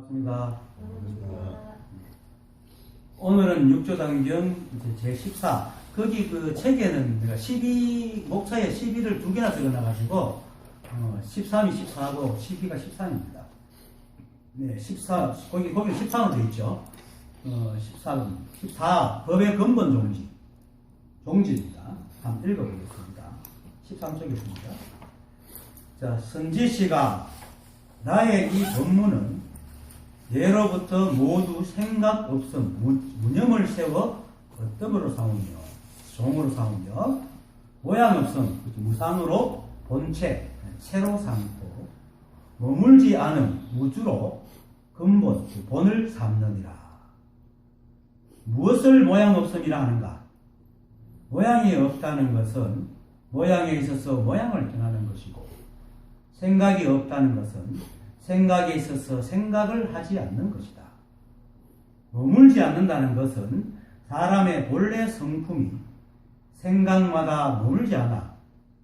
반갑습니다. 오늘은 육조단경 제14. 거기 그 책에는 내가 목차에 12를 두 개나 적어놔가지고 13이 14고 12가 13입니다. 네, 14 거기 13은 돼 있죠. 14 법의 근본 종지입니다. 한번 읽어보겠습니다. 13쪽에 있습니다. 자, 선지씨가 나의 이 법문은 예로부터 모두 생각 없음 무념을 세워 어뜸으로 삼으며 종으로 삼으며 모양 없음 무상으로 본체 채로 삼고 머물지 않은 무주로 근본 본을 삼느니라. 무엇을 모양 없음이라 하는가? 모양이 없다는 것은 모양에 있어서 모양을 전하는 것이고, 생각이 없다는 것은 생각에 있어서 생각을 하지 않는 것이다. 머물지 않는다는 것은 사람의 본래 성품이 생각마다 머물지 않아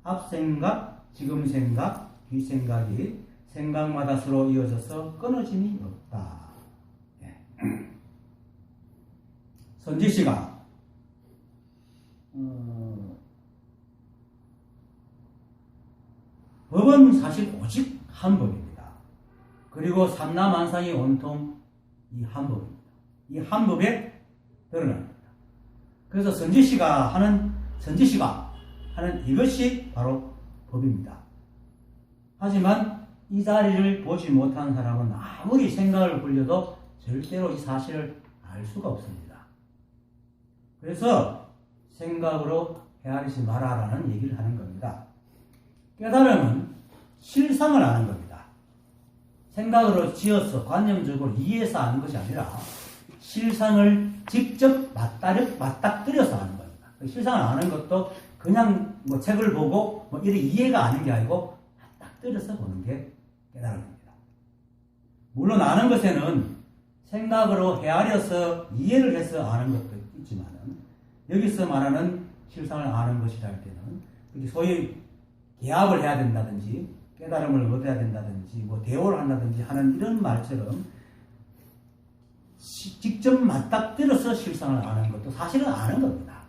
앞생각, 지금생각, 뒤생각이 생각마다 서로 이어져서 끊어짐이 없다. 선지씨가 법은 사실 오직 한 법입니다. 그리고 삼라만상이 온통 이 한 법입니다. 이 한 법에 드러납니다. 그래서 선지씨가 하는 이것이 바로 법입니다. 하지만 이 자리를 보지 못한 사람은 아무리 생각을 굴려도 절대로 이 사실을 알 수가 없습니다. 그래서 생각으로 헤아리지 마라라는 얘기를 하는 겁니다. 깨달음은 실상을 아는 겁니다. 생각으로 지어서 관념적으로 이해해서 아는 것이 아니라 실상을 직접 맞닥뜨려서 아는 겁니다. 실상을 아는 것도 그냥 책을 보고 이렇게 이해가 아는 게 아니고 맞닥뜨려서 보는 게 깨달음입니다. 물론 아는 것에는 생각으로 헤아려서 이해를 해서 아는 것도 있지만 여기서 말하는 실상을 아는 것이라 할 때는 소위 개합을 해야 된다든지 깨달음을 얻어야 된다든지 대오를 한다든지 하는 이런 말처럼 직접 맞닥뜨려서 실상을 아는 것도 사실은 아는 겁니다.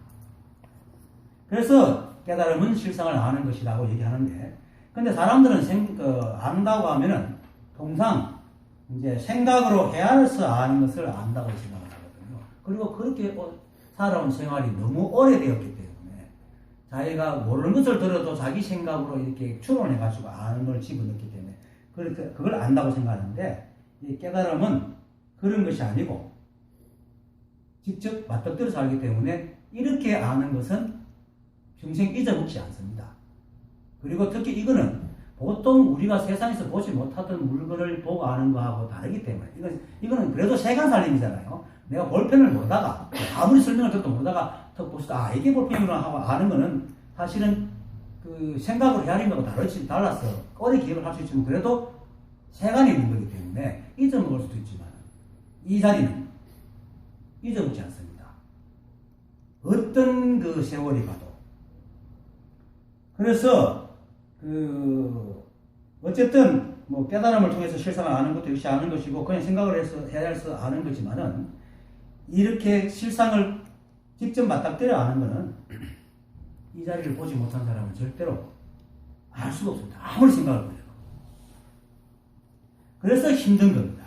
그래서 깨달음은 실상을 아는 것이라고 얘기하는데, 근데 사람들은 안다고 하면은 통상 이제 생각으로 헤아려서 아는 것을 안다고 생각을 하거든요. 그리고 그렇게 살아온 생활이 너무 오래되었기 때문에 자기가 모르는 것을 들어도 자기 생각으로 이렇게 추론해가지고 아는 걸 집어넣기 때문에 그걸 안다고 생각하는데, 이 깨달음은 그런 것이 아니고 직접 맞닥뜨려서 알기 때문에 이렇게 아는 것은 평생 잊어먹지 않습니다. 그리고 특히 이거는 보통 우리가 세상에서 보지 못하던 물건을 보고 아는 거하고 다르기 때문에 이거는 그래도 세간살림이잖아요. 내가 볼펜을 모르다가 아무리 설명을 듣도 모르다가 턱 보시다 이게 볼펜이구나 하고 아는 거는 사실은 그 생각으로 헤아린 거하고 달라서 오래 기억을 할 수 있지만 그래도 세간이 있는 거기 때문에 잊어먹을 수도 있지만 이 자리는 잊어먹지 않습니다. 어떤 그 세월이 가도. 그래서 어쨌든 깨달음을 통해서 실상을 아는 것도 역시 아는 것이고 그냥 생각을 해서 아는 거지만은 이렇게 실상을 직접 맞닥뜨려 아는 거는 이 자리를 보지 못한 사람은 절대로 알 수가 없습니다. 아무리 생각을 해도. 그래서 힘든 겁니다.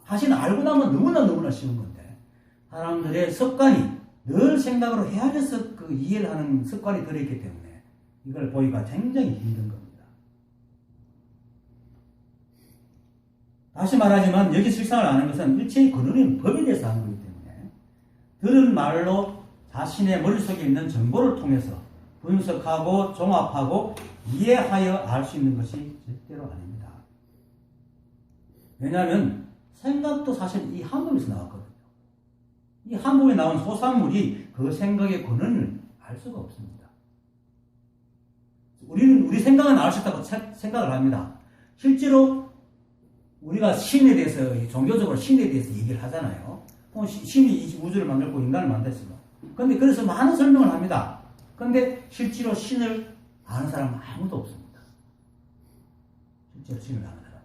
사실 알고 나면 너무나 쉬운 건데 사람들의 습관이 늘 생각으로 헤아려서 이해를 하는 습관이 들어있기 때문에 이걸 보기가 굉장히 힘든 겁니다. 다시 말하지만 여기 실상을 아는 것은 일체의 근원인 법에 대해서 아는 거기 때문에 들은 말로 자신의 머릿속에 있는 정보를 통해서 분석하고 종합하고 이해하여 알 수 있는 것이 절대로 아닙니다. 왜냐하면 생각도 사실 이 한 법에서 나왔거든요. 이 한 법에 나온 소산물이 그 생각의 근원을 알 수가 없습니다. 우리 생각은 알 수 있다고 생각을 합니다. 실제로 우리가 신에 대해서 종교적으로 신에 대해서 얘기를 하잖아요. 신이 이 우주를 만들고 인간을 만들었습니다. 그런데 그래서 많은 설명을 합니다. 그런데 실제로 신을 아는 사람은 아무도 없습니다. 실제로 신을 아는 사람.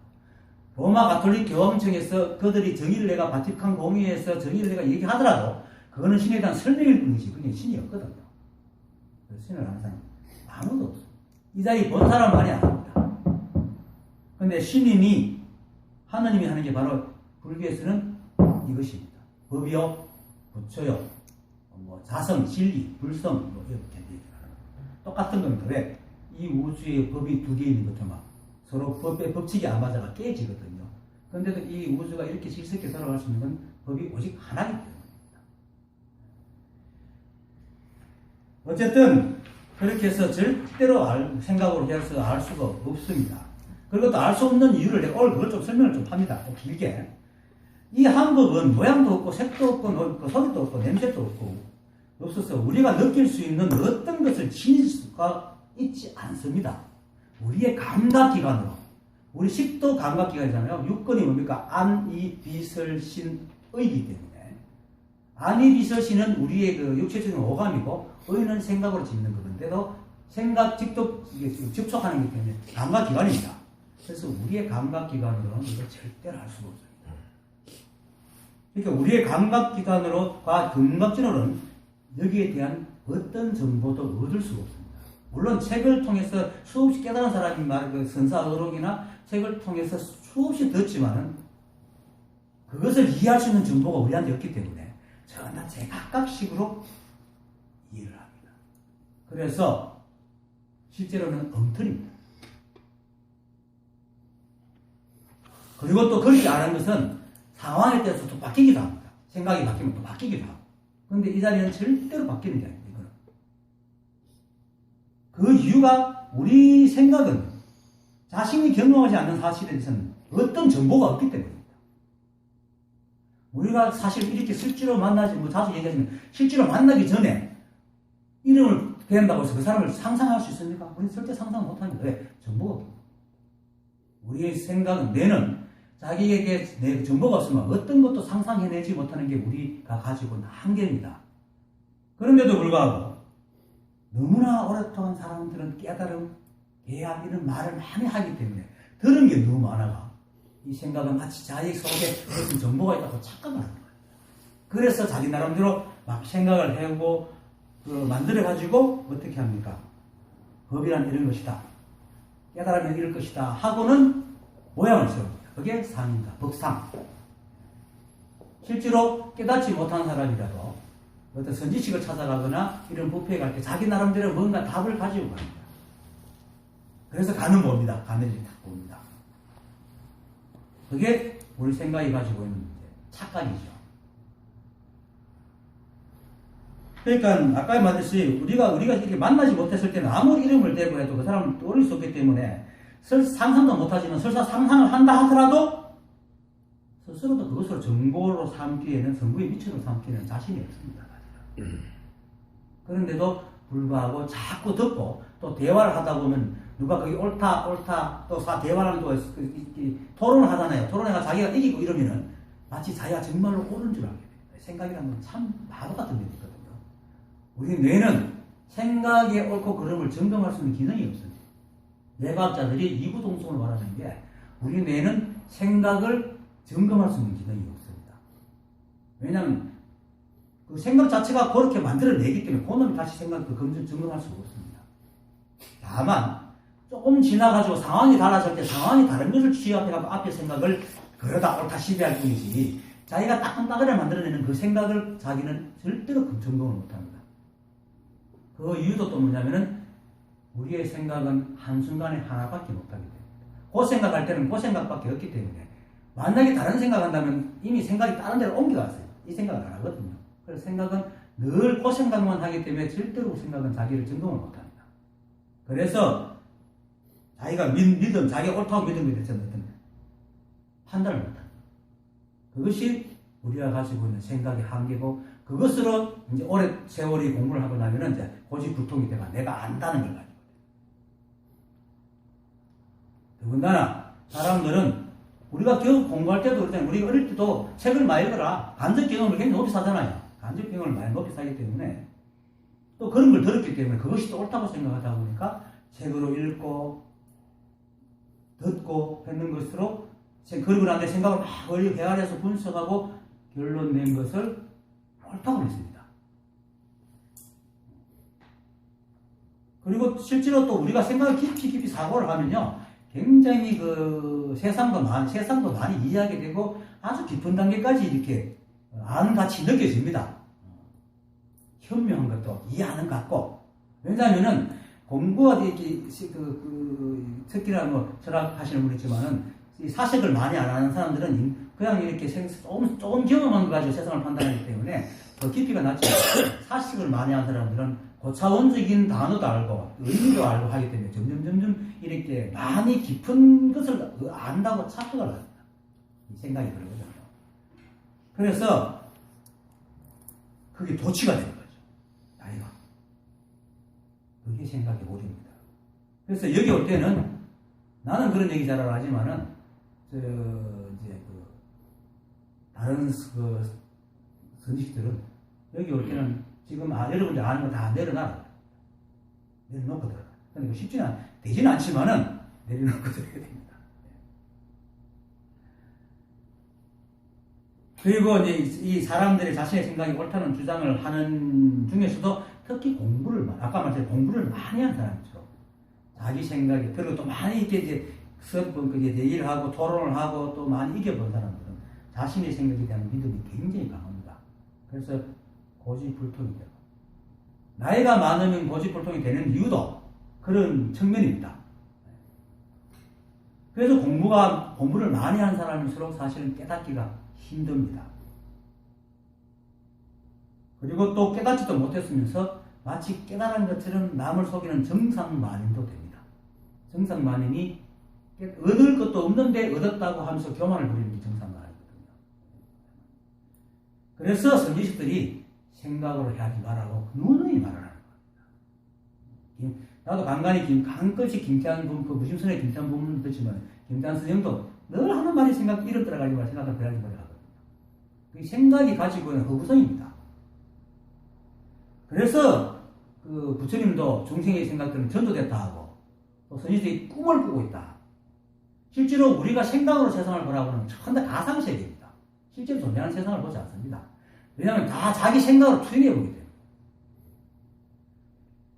로마 가톨릭 교황청에서 그들이 정의를 내가 바티칸 공의에서 정의를 내가 얘기하더라도 그거는 신에 대한 설명일 뿐이지 그게 신이 없거든요. 신을 하는 사람 아무도 없어. 이 자리 본 사람만이 안 합니다. 근데 신인이 하느님이 하는 게 바로 불교에서는 이것입니다. 법이요, 부처요, 뭐 자성, 진리, 불성 뭐 이렇게 똑같은 겁니다. 왜? 이 우주의 법이 두 개 있는 것처럼 서로 법칙이 안 맞아가 깨지거든요. 그런데도 이 우주가 이렇게 질서있게 돌아갈 수 있는 건 법이 오직 하나이기 때문입니다. 어쨌든 그렇게 해서 절대로 생각으로 해서 알 수가 없습니다. 그리고 또 알 수 없는 이유를 내가 오늘 그걸 좀 설명을 좀 합니다. 길게. 이 한법은 모양도 없고 색도 없고 소리도 없고 냄새도 없어서 우리가 느낄 수 있는 어떤 것을 지닐 수가 있지 않습니다. 우리의 감각기관으로. 우리 식도 감각기관이잖아요. 육근이 뭡니까? 안, 이, 비설, 신, 의이기 때문에. 안, 이, 비설, 신은 우리의 그 육체적인 오감이고 의는 생각으로 짓는 거건데도 생각, 직접 접촉하는 것 때문에 감각기관입니다. 그래서 우리의 감각기관으로는 이거 절대로 할 수가 없습니다. 그러니까 우리의 감각기관으로과 감각지로는 여기에 대한 어떤 정보도 얻을 수가 없습니다. 물론 책을 통해서 수없이 깨달은 사람이 말한 그 선사의록이나 책을 통해서 수없이 듣지만은 그것을 이해할 수 있는 정보가 우리한테 없기 때문에 전혀 제각각식으로 이해를 합니다. 그래서 실제로는 엉터리입니다. 그리고 또 그렇게 안 하는 것은 상황에 따라서 또 바뀌기도 합니다. 생각이 바뀌면 또 바뀌기도 하고. 그런데 이 자리는 절대로 바뀌는 게 아닙니다. 이거는. 그 이유가 우리 생각은 자신이 경험하지 않는 사실에 대해서는 어떤 정보가 없기 때문입니다. 우리가 사실 이렇게 실제로 만나지, 자주 얘기하지만 실제로 만나기 전에 이름을 뵌다고 해서 그 사람을 상상할 수 있습니까? 우리는 절대 상상 못합니다. 왜? 정보가 없습니다. 우리의 생각은, 뇌는 자기에게 내 정보가 없으면 어떤 것도 상상해내지 못하는 게 우리가 가지고 있는 한계입니다. 그런데도 불구하고 너무나 오랫동안 사람들은 깨달음, 계약 이런 말을 많이 하기 때문에 들은 게 너무 많아가 이 생각은 마치 자기 속에 무슨 정보가 있다고 착각을 하는 거예요. 그래서 자기 나름대로 막 생각을 해오고 만들어가지고 어떻게 합니까? 법이란 이런 것이다. 깨달으면 이럴 것이다. 하고는 모양을 세웁니다. 그게 상입니다. 법상. 실제로 깨닫지 못한 사람이라도 어떤 선지식을 찾아가거나 이런 법회에 갈 때 자기 나름대로 뭔가 답을 가지고 갑니다. 그래서 가는 봅니다. 가는 일이 딱 봅니다. 그게 우리 생각이 가지고 있는 문제. 착각이죠. 그러니까 아까 말했듯이 우리가 이렇게 만나지 못했을 때는 아무리 이름을 대고 해도 그 사람은 떠올릴 수 없기 때문에 상상도 못하지만 설사 상상을 한다 하더라도 스스로도 그것을 정보로 삼기에는 정보에 미천으로 삼기에는 자신이 없습니다. 그런데도 불구하고 자꾸 듣고 또 대화를 하다 보면 누가 그게 옳다 또 대화를 또 토론을 하잖아요. 토론해가 자기가 이기고 이러면은 마치 자기가 정말로 옳은 줄 알게 됩니다. 생각이라는 건 참 바보 같은 게 있거든요. 우리 뇌는 생각의 옳고 그름을 점검할 수 있는 기능이 없습니다. 뇌과학자들이 이구동성을 말하는 게 우리 뇌는 생각을 점검할 수 있는 기능이 없습니다. 왜냐하면 그 생각 자체가 그렇게 만들어내기 때문에 그놈이 다시 생각 점검할 수가 없습니다. 다만 조금 지나가지고 상황이 달라질 때 상황이 다른 것을 취합해서 앞에 생각을 그러다 옳다 시비할 뿐이지 자기가 따끈따끈하게 만들어내는 그 생각을 자기는 절대로 점검을 못합니다. 그 이유도 또 뭐냐면은 우리의 생각은 한순간에 하나밖에 못하게 됩니다. 그 생각할 때는 그 생각밖에 없기 때문에 만약에 다른 생각한다면 이미 생각이 다른 데로 옮겨갔어요. 이 생각을 안 하거든요. 그래서 생각은 늘 그 생각만 하기 때문에 절대로 그 생각은 자기를 점검을 못합니다. 그래서 자기가 믿음, 자기가 옳다고 믿음이 됐잖아요. 판단을 못합니다. 그것이 우리가 가지고 있는 생각의 한계고 그것으로 이제 오래 세월이 공부를 하고 나면은 이제 고집불통이 돼가 내가 안다는 걸 가지고. 더군다나 사람들은 우리가 겨우 공부할 때도 그렇잖아요. 우리가 어릴 때도 책을 많이 읽어라. 간접 경험을 굉장히 높이 사잖아요. 간접 경험을 많이 높이 사기 때문에 또 그런 걸 들었기 때문에 그것이 또 옳다고 생각하다 보니까 책으로 읽고 듣고 했는 것으로 그러고 난데 생각을 막 멀리 헤아려서 분석하고 결론 낸 것을 옳다고 했습니다. 그리고 실제로 또 우리가 생각을 깊이 사고를 하면요, 굉장히 그 세상도 많이 이해하게 되고 아주 깊은 단계까지 이렇게 아는 가치 느껴집니다. 현명한 것도 이해하는 것 같고. 왜냐하면은 공부가 이렇게 특히나 뭐 철학하시는 분 있지만은 이 사색을 많이 안 하는 사람들은 그냥 이렇게 조금 경험한 거 가지고 세상을 판단하기 때문에 더 깊이가 낮지 않고, 사색을 많이 하는 사람들은 고차원적인 단어도 알고 의미도 알고 하기 때문에 점점 이렇게 많이 깊은 것을 안다고 착각을 합니다. 이 생각이 그러거든요. 그래서 그게 도취가 되는 거죠. 나이가. 그게 생각의 오류입니다. 그래서 여기 올 때는 나는 그런 얘기 잘 하지만은 다른 선식들은 여기 올 때는 지금 여러분들 아는 거 다 내려놓고 들어가. 근데 쉽지는 되지는 않지만은 내려놓고 들어야 됩니다. 그리고 이제 이 사람들이 자신의 생각이 옳다는 주장을 하는 중에서도 특히 아까 말했듯이 공부를 많이 한 사람이죠. 자기 생각이, 그리고 또 많이 이제 얘기를 하고 토론을 하고 또 많이 이겨본 사람들은 자신의 생각에 대한 믿음이 굉장히 강합니다. 그래서 고집불통이 되고, 나이가 많으면 고집불통이 되는 이유도 그런 측면입니다. 그래서 공부를 많이 한 사람일수록 사실은 깨닫기가 힘듭니다. 그리고 또 깨닫지도 못했으면서 마치 깨달은 것처럼 남을 속이는 정상만인도 됩니다. 정상만인이 얻을 것도 없는데 얻었다고 하면서 교만을 부리는 게 정상만이거든요. 그래서 선지식들이 생각으로 하지 말라고 누누이 말하는 겁니다. 나도 간간히 가끔씩 김태한 무심선의 김태한 부분을 듣지만 김태한 선생도 늘 하는 말이 이런 들어가지고 생각을 배하지 말라 하거든요. 그 생각이 가지고 있는 허구성입니다. 그래서 그 부처님도 중생의 생각들은 전도됐다 하고 또 선지식이 꿈을 꾸고 있다. 실제로 우리가 생각으로 세상을 보라고 하는 전부 가상세계입니다. 실제로 존재하는 세상을 보지 않습니다. 왜냐하면 다 자기 생각으로 투영해 보기 때문에.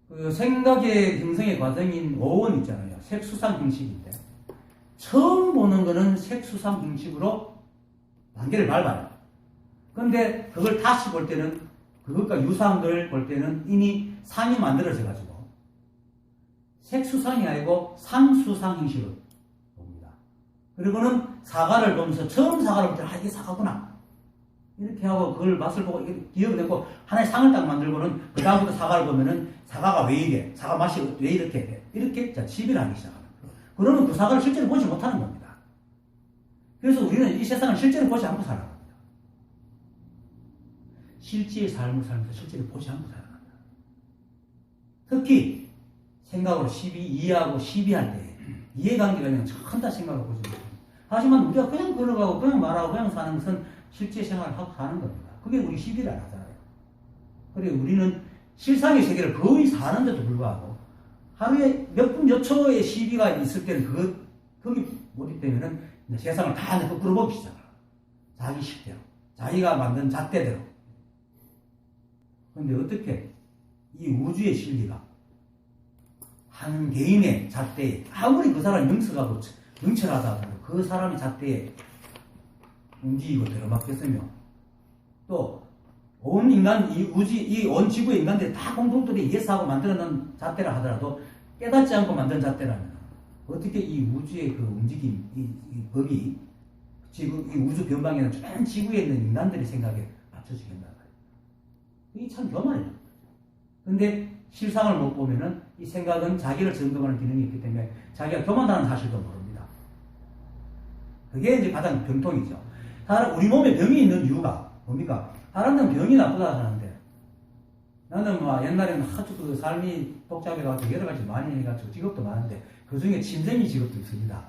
그 생각의 형성의 과정인 오원 있잖아요. 색수상 형식인데 처음 보는 거는 색수상 형식으로 단계를 밟아요. 그런데 그걸 다시 볼 때는 그것과 유사한 걸 볼 때는 이미 상이 만들어져 가지고 색수상이 아니고 상수상 형식으로 봅니다. 그리고는 사과를 보면서 처음 사과를 볼 때는 이게 사과구나 이렇게 하고 그걸 맛을 보고 기억을 내고 하나의 상을 딱 만들고는 그 다음부터 사과를 보면은 사과가 왜 이래? 사과 맛이 왜 이렇게 돼? 이렇게 시비를 하기 시작합니다. 그러면 그 사과를 실제로 보지 못하는 겁니다. 그래서 우리는 이 세상을 실제로 보지 않고 살아갑니다. 실제의 삶을 살면서 실제로 보지 않고 살아갑니다. 특히 생각으로 이해하고 시비할 때 이해관계가 그냥 천다 생각을 보지 못합니다. 하지만 우리가 그냥 걸어가고 그냥 말하고 그냥 사는 것은 실제 생활을 하고 사는 겁니다. 그게 우리 시비를 안 하잖아요. 그리고 우리는 실상의 세계를 거의 사는데도 불구하고 하루에 몇 분, 몇 초의 시비가 있을 때는 거기 몰입되면은 세상을 다 거꾸로 보기 시작해요. 자기 식대로. 자기가 만든 잣대대로. 그런데 어떻게 이 우주의 진리가 한 개인의 잣대에 아무리 그 사람이 명석하고 명철하다 하더라도 그 사람의 잣대에 움직이고 들어맞겠으며 또 온 인간, 온 지구의 인간들이 다 공동들이 이해사하고 만들어놓은 잣대라 하더라도 깨닫지 않고 만든 잣대라면 어떻게 이 우주의 그 움직임, 이 법이 이 우주 변방에는 전 지구에 있는 인간들의 생각에 맞춰지겠나. 이게 참 교만이에요. 근데 실상을 못 보면은 이 생각은 자기를 점검하는 기능이 있기 때문에 자기가 교만하는 사실도 모릅니다. 그게 이제 가장 병통이죠. 우리 몸에 병이 있는 이유가 뭡니까? 사람들은 병이 나쁘다 하는데 나는 뭐 옛날에는 아주 그 삶이 복잡해가지고 여러 가지 많이 해가지고 직업도 많은데 그 중에 침생이 직업도 있습니다.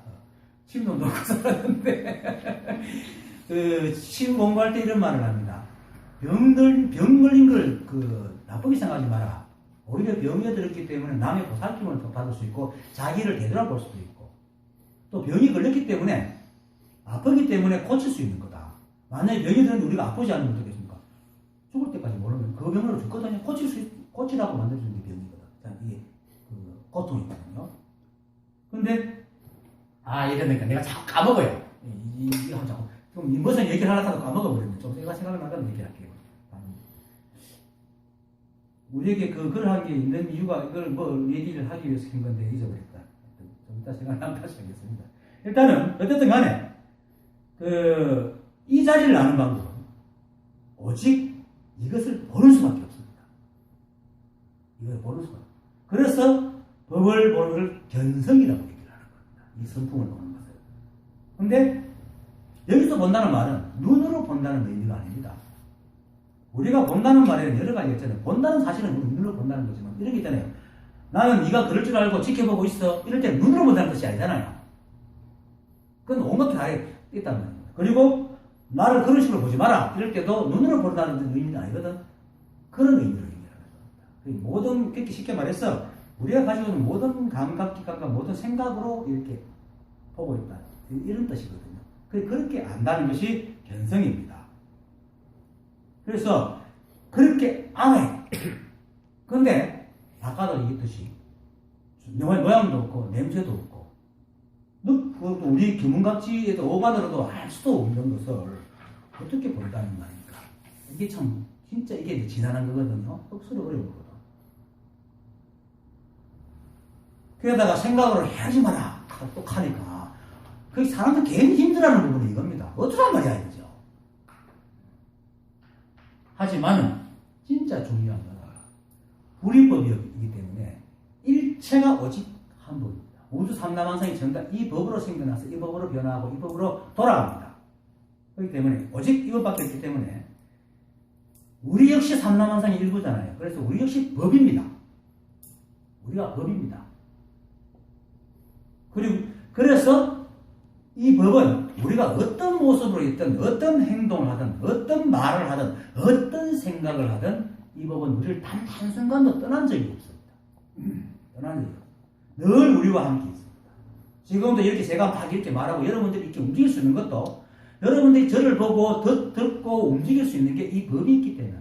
침도 놓고 살았는데 침 공부할 때 이런 말을 합니다. 병 걸린 걸 나쁘게 생각하지 마라. 오히려 병에 들었기 때문에 남의 보살핌을 받을 수 있고 자기를 되돌아볼 수도 있고 또 병이 걸렸기 때문에 아프기 때문에 고칠 수 있는 거다. 만약에 병이 들었는데 우리가 아프지 않으면 어떻겠습니까? 죽을 때까지 모르면 그 병으로 죽거든요. 고치라고 만들어주는 게 병이거든. 자, 이게 그 고통이거든요. 근데 이러니까 내가 자꾸 까먹어요. 이거 자꾸 좀 무슨 얘기를 하려다가 까먹어버렸네. 좀 내가 생각을 나가면 얘기할게요. 우리에게 그 글을 한 게 있는 이유가 이걸 뭐 얘기를 하기 위해서 한 건데 잊어버렸다. 좀 이따 생각나면 다시 하겠습니다. 일단은 어쨌든 간에 이 자리를 아는 방법은 오직 이것을 보는 수밖에 없습니다. 이걸 보는 수밖에. 그래서 법을 보는 걸 견성이라고 얘기를 하는 겁니다. 이 선풍을 보는 것을. 근데 여기서 본다는 말은 눈으로 본다는 의미가 아닙니다. 우리가 본다는 말에는 여러 가지가 있잖아요. 본다는 사실은 눈으로 본다는 거지만 이런 게 있잖아요. 나는 네가 그럴 줄 알고 지켜보고 있어. 이럴 때 눈으로 본다는 것이 아니잖아요. 그건 온갖 다 있다는 거예요. 그리고 나를 그런 식으로 보지 마라. 이럴 때도 눈으로 본다는 의미는 아니거든. 그런 의미로 얘기하는 겁니다. 모든, 그렇게 쉽게 말해서 우리가 가지고 있는 모든 감각기관과 모든 생각으로 이렇게 보고 있다. 이런 뜻이거든요. 그렇게 안다는 것이 견성입니다. 그래서 그렇게 안해. 근데 아까도 얘기했듯이 모양도 없고 냄새도 없고 그것도 우리 규문각지에도 오간으로도 알 수도 없는 것을 어떻게 본다는 말입니까? 이게 참 진짜 이게 지난한 거거든요. 억수로 어려웠거든. 그러다가 생각으로 해야지 마라. 또 하니까 그 사람들 괜히 힘들어하는 부분이 이겁니다. 어쩌란 말이야 이거죠. 하지만 진짜 중요한 건 불이법이기 때문에 일체가 오직 한 법입니다. 우주 삼라만상이 전부 다 이 법으로 생겨나서 이 법으로 변화하고 이 법으로 돌아갑니다. 그렇기 때문에 오직 이 법밖에 없기 때문에 우리 역시 삼라만상의 일부잖아요. 그래서 우리 역시 법입니다. 우리가 법입니다. 그리고 그래서 이 법은 우리가 어떤 모습으로 있든 어떤 행동을 하든 어떤 말을 하든 어떤 생각을 하든 이 법은 우리를 단 한순간도 떠난 적이 없습니다. 떠난 적이 없습니다. 늘 우리와 함께 있습니다. 지금도 이렇게 제가 막 이렇게 말하고 여러분들이 이렇게 움직일 수 있는 것도 여러분들이 저를 보고 듣고 움직일 수 있는 게 이 법이 있기 때문에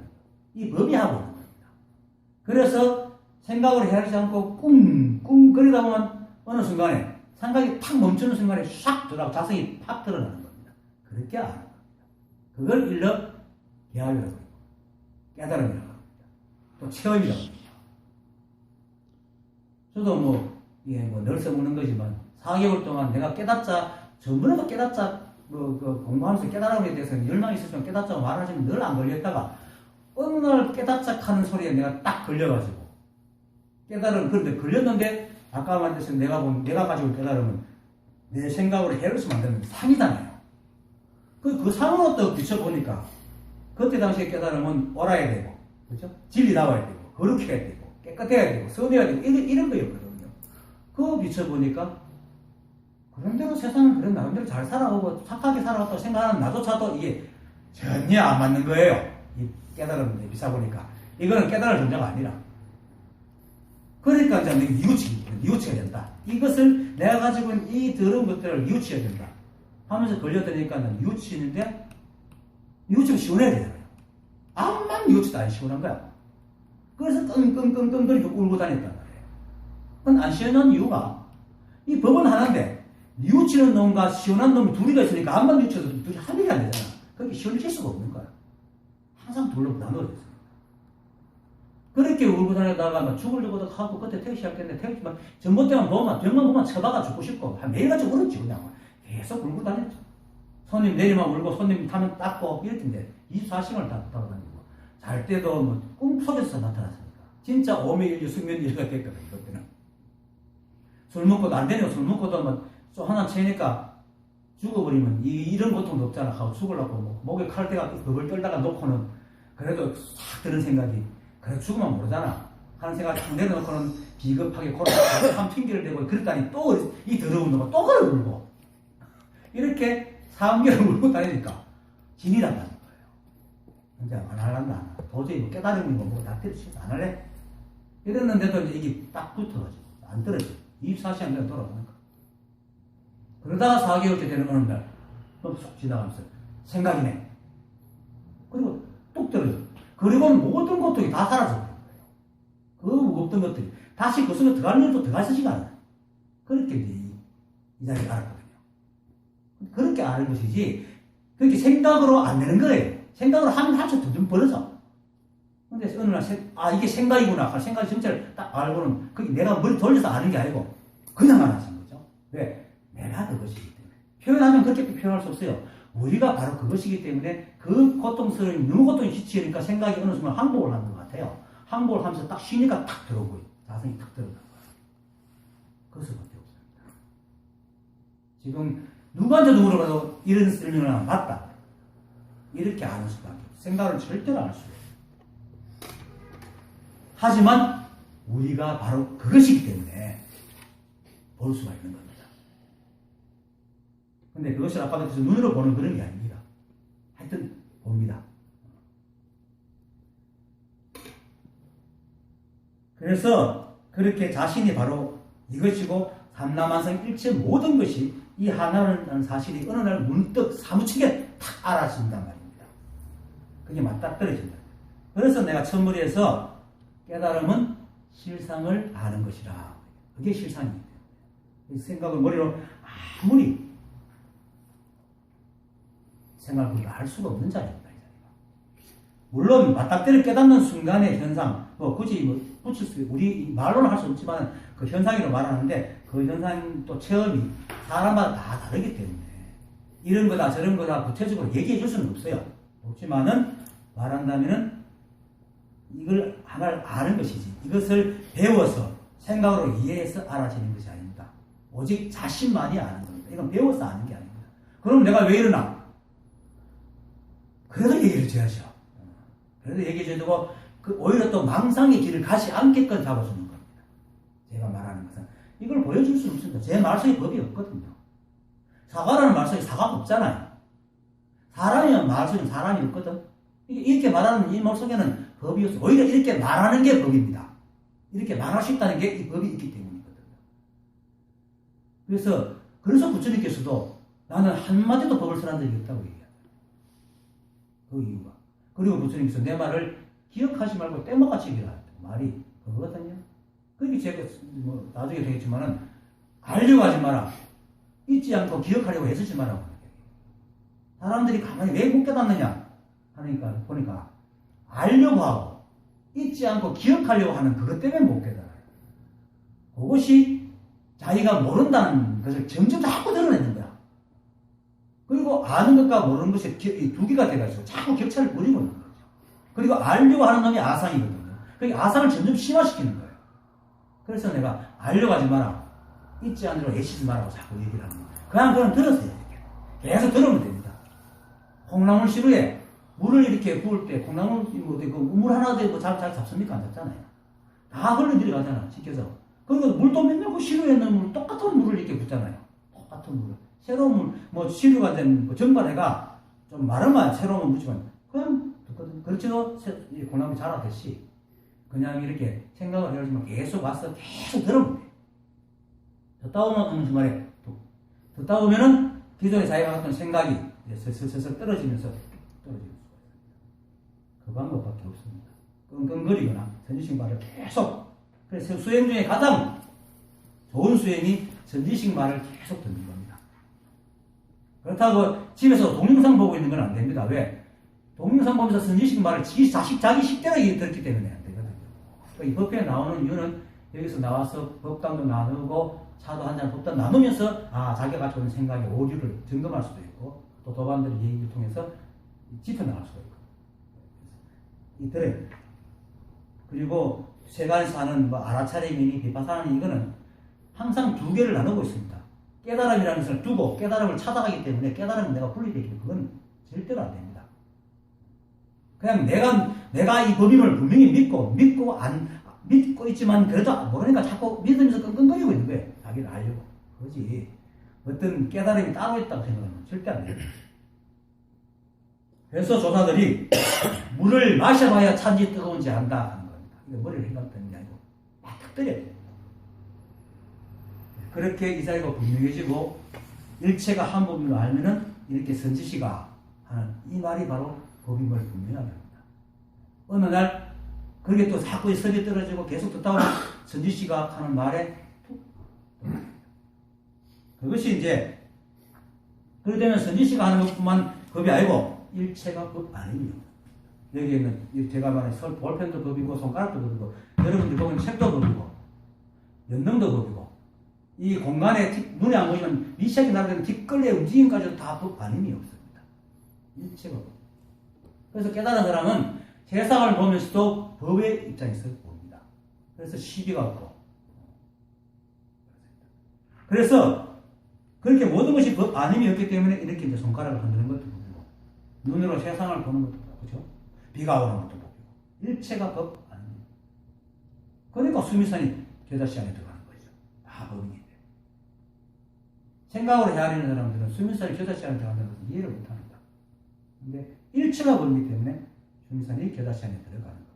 이 법이 하고 있는 겁니다. 그래서 생각을 헤아리지 않고 꿍꿍 거리다 보면 어느 순간에 생각이 탁 멈추는 순간에 샥 들어가고 자성이 팍 드러나는 겁니다. 그렇게 아는 겁니다. 그걸 일러 개합이라고 합니다. 깨달음이라고 합니다. 또 체험이라고 합니다. 저도 늘 써먹는 거지만 4개월 동안 내가 깨닫자, 전부 다 깨닫자, 공부하면서 깨달음에 대해서 열망이 있으면 깨닫자고 말하지만 늘 안 걸렸다가 어느 날 깨닫자 하는 소리에 내가 딱 걸려가지고 깨달음, 그런데 걸렸는데 아까 말했듯이 내가 가지고 깨달음은 내 생각으로 해를 수 만드는 상이잖아요. 그 상으로 또 비춰보니까 그때 당시에 깨달음은 옳아야 되고, 그렇죠? 진리 나와야 되고, 거룩해야 되고, 깨끗해야 되고, 선해야 되고, 이런 거였거든요. 그거 비춰보니까 그런대로 세상은 그런 나름대로 잘 살아오고 착하게 살아왔다고 생각하는 나조차도 이게 전혀 안 맞는 거예요. 이 깨달음에 비춰보니까. 이거는 깨달을 존재가 아니라. 그러니까 이제 뉘우치게 된다. 이것을 내가 가지고 있는 이 더러운 것들을 뉘우쳐야 된다. 하면서 걸려드니까 뉘우치는데 뉘우치면 시원해야 되잖아요. 암만 뉘우치도 안 시원한 거야. 그래서 끙끙끙끙거리고 울고 다녔단 말이에요. 그건 안 시원한 이유가 이 법은 하나인데 뉘우치는 놈과 시원한 놈이 둘이가 있으니까 암만 뉘우쳐도 둘이 합의가 안 되잖아. 그렇게 시원해질 수가 없는 거야. 항상 둘로 나눠져 있어. 그렇게 울고 다니다가 막 죽으려고도 하고 그때 택시 할텐데 택시 막 전봇대만 보면 병만 보면 쳐다가 죽고 싶고 매일같이 울었지 그냥 계속 울고 다녔죠. 손님 내리면 울고 손님 타면 닦고 이랬던데 24시간을 다 타고 다니고 잘 때도 꿈속에서 나타났으니까 진짜 오매일류 숙면일류가 됐거든. 그때는 술 먹고도 안 되네요. 술 먹고도 또 하나 채니까 죽어버리면 이런 고통도 없잖아 하고 죽으려고 목에 칼대가 그걸 떨다가 놓고는 그래도 싹 드는 생각이 그래 죽으면 모르잖아 하는 생각을 딱 내려놓고는 비겁하게 고라고 한 핑계를 대고 그랬다니 또 이 더러운 놈아 또 그걸 울고 이렇게 3개월 울고 다니니까 진이 났다는 거예요. 이제 안 할란다. 도저히 깨달음이 다 때려치고 안 할래? 이랬는데도 이제 이게 딱 붙어가지고 안 떨어져. 24시간 내가 돌아가는 거야. 그러다가 4개월째 되는 어느 날 쏙 지나가면서 생각이네. 그리고 뚝 떨어져. 그리고 모든 것들이 다 사라져. 그 무겁던 것들이 다시 그 속에 들어갈 일도 들어갈 수가 않아요. 그렇게 이제 이 자리를 알았거든요. 그렇게 아는 것이지 그렇게 생각으로 안 되는 거예요. 생각으로 하면 할수 좀 벌어져. 근데 어느 날 이게 생각이구나. 생각의 정체를 딱 알고는 그게 내가 머리 돌려서 아는 게 아니고 그냥 알았는 거죠. 왜? 내가 그것이기 때문에. 표현하면 그렇게 표현할 수 없어요. 우리가 바로 그것이기 때문에 그 고통스러운 너무 고통이 지치니까 생각이 어느 순간 항복을 하는 것 같아요. 항복을 하면서 딱 쉬니까 탁 들어오고 자성이 탁 들어오는 거예요. 그것밖에 없습니다. 지금 누구한테도 물어봐도 이런 설명을 맞다. 이렇게 아는 수밖에 없어요. 생각을 절대로 알 수 없어요. 하지만 우리가 바로 그것이기 때문에 볼 수가 있는 겁니다. 근데 그것이 아까 말해서 눈으로 보는 그런 게 아닙니다. 하여튼 봅니다. 그래서 그렇게 자신이 바로 이것이고 삼라만상 일체 모든 것이 이 하나라는 사실이 어느 날 문득 사무치게 탁 알아진단 말입니다. 그게 맞닥뜨려진다. 그래서 내가 첫머리에서 깨달음은 실상을 아는 것이라. 그게 실상입니다. 이 생각을 머리로 아무리 생각을 알 수가 없는 자리입니다. 물론 맞닥뜨려 깨닫는 순간의 현상, 굳이 붙일 수, 우리 말로는 할 수 없지만 그 현상으로 말하는데 그 현상 또 체험이 사람마다 다 다르기 때문에 이런 거다 저런 거다 구체적으로 얘기해 줄 수는 없어요. 없지만은 말한다면은 이걸 하나를 아는 것이지 이것을 배워서 생각으로 이해해서 알아지는 것이 아닙니다. 오직 자신만이 아는 겁니다. 이건 배워서 아는 게 아닙니다. 그럼 내가 왜 이러나? 그래도 얘기를 해줘야죠. 그래도 얘기해 주고 오히려 또 망상의 길을 가지 않게끔 잡아주는 겁니다. 제가 말하는 것은 이걸 보여줄 수는 없습니다. 제 말속에 법이 없거든요. 사과라는 말속에 사과가 없잖아요. 사람이면 말속에 사람이 없거든. 이렇게 말하는 이 말속에는 법이 없어. 오히려 이렇게 말하는 게 법입니다. 이렇게 말할 수 있다는 게 이 법이 있기 때문이거든요. 그래서 부처님께서도 나는 한마디도 법을 설한 적이 없다고 얘기해요. 그 이유가. 그리고 부처님께서 내 말을 기억하지 말고 때마같이 얘기를 하죠. 말이 그거거든요. 그게 제가 나중에 되겠지만은 알려고 하지 마라. 잊지 않고 기억하려고 애쓰지 마라고. 사람들이 가만히 왜 못 깨닫느냐 하니까 보니까 알려고 하고 잊지 않고 기억하려고 하는 그것 때문에 못 깨달아요. 그것이 자기가 모른다는 것을 점점 자꾸 드러내는 거야. 그리고 아는 것과 모르는 것이 두 개가 돼가지고 자꾸 격차를 벌이고 있는 거죠. 그리고 알려고 하는 놈이 아상이거든요. 그러니까 아상을 점점 심화시키는 거예요. 그래서 내가 알려고 하지 마라. 잊지 않으려고 애쓰지 마라고 자꾸 얘기를 하는 거예요. 그건 들었어요. 계속 들으면 됩니다. 콩나물 시루에 물을 이렇게 부을 때 콩나물 물 하나 되고 잘 잡습니까? 안 잡잖아요. 다 흘러 내려가잖아. 시켜서. 그리고 물도 맨날 그 시루에 있는 물 똑같은 물을 이렇게 붓잖아요. 똑같은 물을. 새로운 물, 시루가 된 전발해가 좀 마르면 새로운 물 묻지만 그냥 듣거든. 그렇죠. 콩나물 자라듯이 그냥 이렇게 생각을 해야지만 계속 와서 계속 들으면 돼. 듣다 보면 무슨 말이에요? 듣다 보면은 기존에 자기가 갖던 생각이 슬슬 떨어지면서 수가 있습니다. 그 방법밖에 없습니다. 끙끙거리거나 전지식 말을 계속. 그래서 수행 중에 가장 좋은 수행이 전지식 말을 계속 듣는 겁니다. 그렇다고 집에서 동영상 보고 있는 건 안 됩니다. 왜? 동영상 보면서 전지식 말을 자기 식대로 들었기 때문에 안 되거든요. 그러니까 이 법회에 나오는 이유는 여기서 나와서 법당도 나누고 차도 한잔 법당 나누면서 자기가 가지고 있는 생각의 오류를 점검할 수도 있고 또 도반들의 얘기를 통해서 짚어나갈 수가 있고 이들에 그리고 세간에서 하는 알아차림이니 비파사니 이거는 항상 두 개를 나누고 있습니다. 깨달음이라는 것을 두고 깨달음을 찾아가기 때문에 깨달음을 내가 분리되기는 그건 절대로 안 됩니다. 그냥 내가 이 법임을 분명히 믿고 있지만 그래도 모르니까 자꾸 믿으면서 끙끙거리고 있는 거예요. 자기를 알려고. 그러지. 어떤 깨달음이 따로 있다고 생각하면 절대 안 돼요. 그래서 조사들이 물을 마셔봐야 찬지 뜨거운지 안다 하는 겁니다. 이거 머리를 생각하는 게 아니고 막 때려야 돼요. 그렇게 이 자리가 분명해지고 일체가 한 법임을 알면은 이렇게 선지시가 하는 이 말이 바로 법임을 분명하게 합니다. 어느 날 그렇게 또 자꾸 설이 떨어지고 계속 듣다 보면 선지시가 하는 말에 툭 그것이 이제 그렇게 되면 선지시가 하는 것뿐만 법이 아니고 일체가 법 아닙니다. 여기에는 제가 말한 볼펜도 법이고 손가락도 법이고 여러분들 보면 책도 법이고 연등도 법이고 이 공간에 눈에 안 보이면 미세하게 나르는 뒷걸레의 움직임까지도 다 법 아님이 없습니다. 일체가 법. 그래서 깨달은 사람은 세상을 보면서도 법의 입장에서 봅니다. 그래서 시비가 없고 그래서 그렇게 모든 것이 법 아님이 없기 때문에 이렇게 이제 손가락을 흔드는 것도 법이고 눈으로 세상을 보는 것도 법이고 그렇죠? 비가 오는 것도 법이고 일체가 법 아닙니다. 그러니까 수미산이 겨자씨 안에 들어가는 거죠. 다 법이기 때문에. 생각으로 헤아리는 사람들은 수미산이 겨자씨 안에 들어간다는 것을 이해를 못합니다. 근데 일체가 법이기 때문에 수미산이 겨자씨 안에 들어가는 겁니다.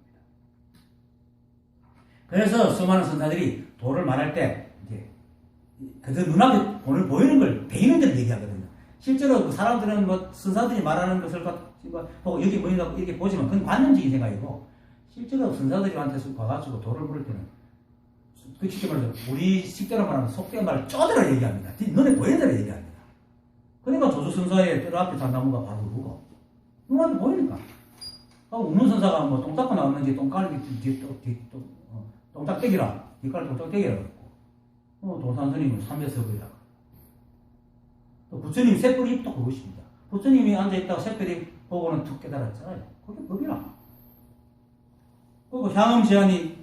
그래서 수많은 선사들이 도를 말할 때 이제 그들 눈앞에 오늘 보이는 걸 베이는 대로 얘기하거든요. 실제로 그 사람들은 뭐 선사들이 말하는 것을 보고 여기 보인다고 이렇게 보지만 그건 관념적인 생각이고 실제로 선사들한테 가가지고 도를 부를 때는 그 쉽게 말해서 우리 식대로 말하면 속된 말을 쪼대로 얘기합니다. 눈에 보이는 대로 얘기합니다. 그러니까 조수선사의 뜰 앞에 장나무가 바로 누고 눈앞에 보이니까 우문 선사가 뭐 똥 닦고 나왔는지 똥깔이 똥짝대기라 뒷깔 똥짝대기라 그랬고 도산스님은 삼배석이라 또 부처님 새뿔이 또 그것입니다. 부처님이 앉아있다가 새별이 보고는 툭 깨달았잖아요. 그게 법이라. 그리고 향음제한이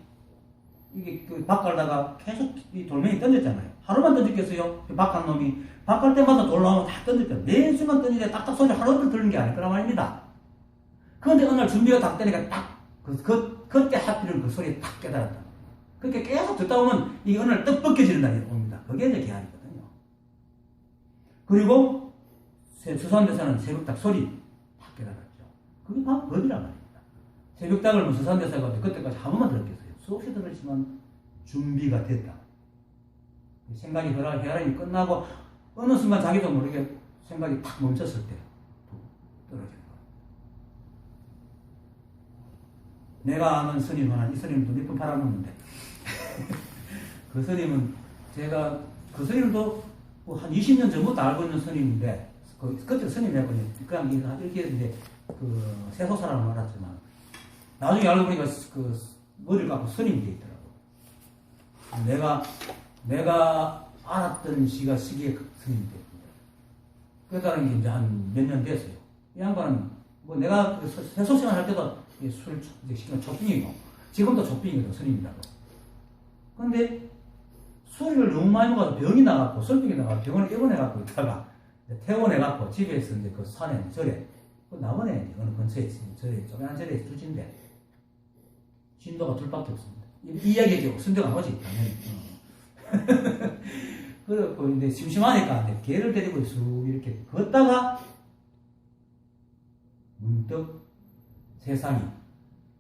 이게 그 박 갈다가 계속 이 돌멩이 던졌잖아요. 하루만 던졌겠어요? 박한 놈이 박 갈 때마다 돌 나오면 다 던졌잖아요. 매 순간 던지는데 딱딱 소리 하루도 들는 게 아닐 거란 말입니다. 그런데 어느 날 준비가 딱 되니까 딱 그때 하필은 그 소리에 딱 깨달았다. 그렇게 계속 듣다 보면 이게 어느 날 떡 벗겨지는 날이 옵니다. 그게 이제 계한이거든요. 그리고 수산대사는 새벽닭 소리 딱 깨달았죠. 그게 바로 법이란 말입니다. 새벽닭을 뭐 수산대사가 그때까지 한 번만 들었겠어요. 수없이 들었지만 준비가 됐다. 생각이 헤아림이 끝나고 어느 순간 자기도 모르게 생각이 탁 멈췄을 때 떨어지는 거예요. 내가 아는 스님 하나, 이 스님도 몇 번 팔아먹는데 그 스님은 제가 그 스님도 한 20년 전부터 알고 있는 스님인데 그때 스님이었거든요. 그냥 이렇게 했는데 그 세속사람을 알았지만 나중에 알고 보니까 그 머리를 감고 스님이 되어 있더라고. 내가 알았던 시기에 그 스님이 됐습니다. 그랬다는 게 이제 한 몇 년 됐어요. 이 양반은 뭐 내가 그 세속생활 할 때도 술 시키면 족빙이고 지금도 족빙이거든 스님이라고. 근데 술을 너무 많이 먹어서 병이 나갖고 설병이 나갖고 병원에 입원해갖고 있다가 퇴원해갖고 집에서 이제 그 산에 절에 그 남원에 어느 근처에 있으면 절에 조그만 절에 두진데 진도가 둘밖에 없습니다. 이 이야기죠. 순대가 뭐지 당연히. 그래갖고 이제 심심하니까 이제 개를 데리고 쑥 이렇게 걷다가 문득 세상이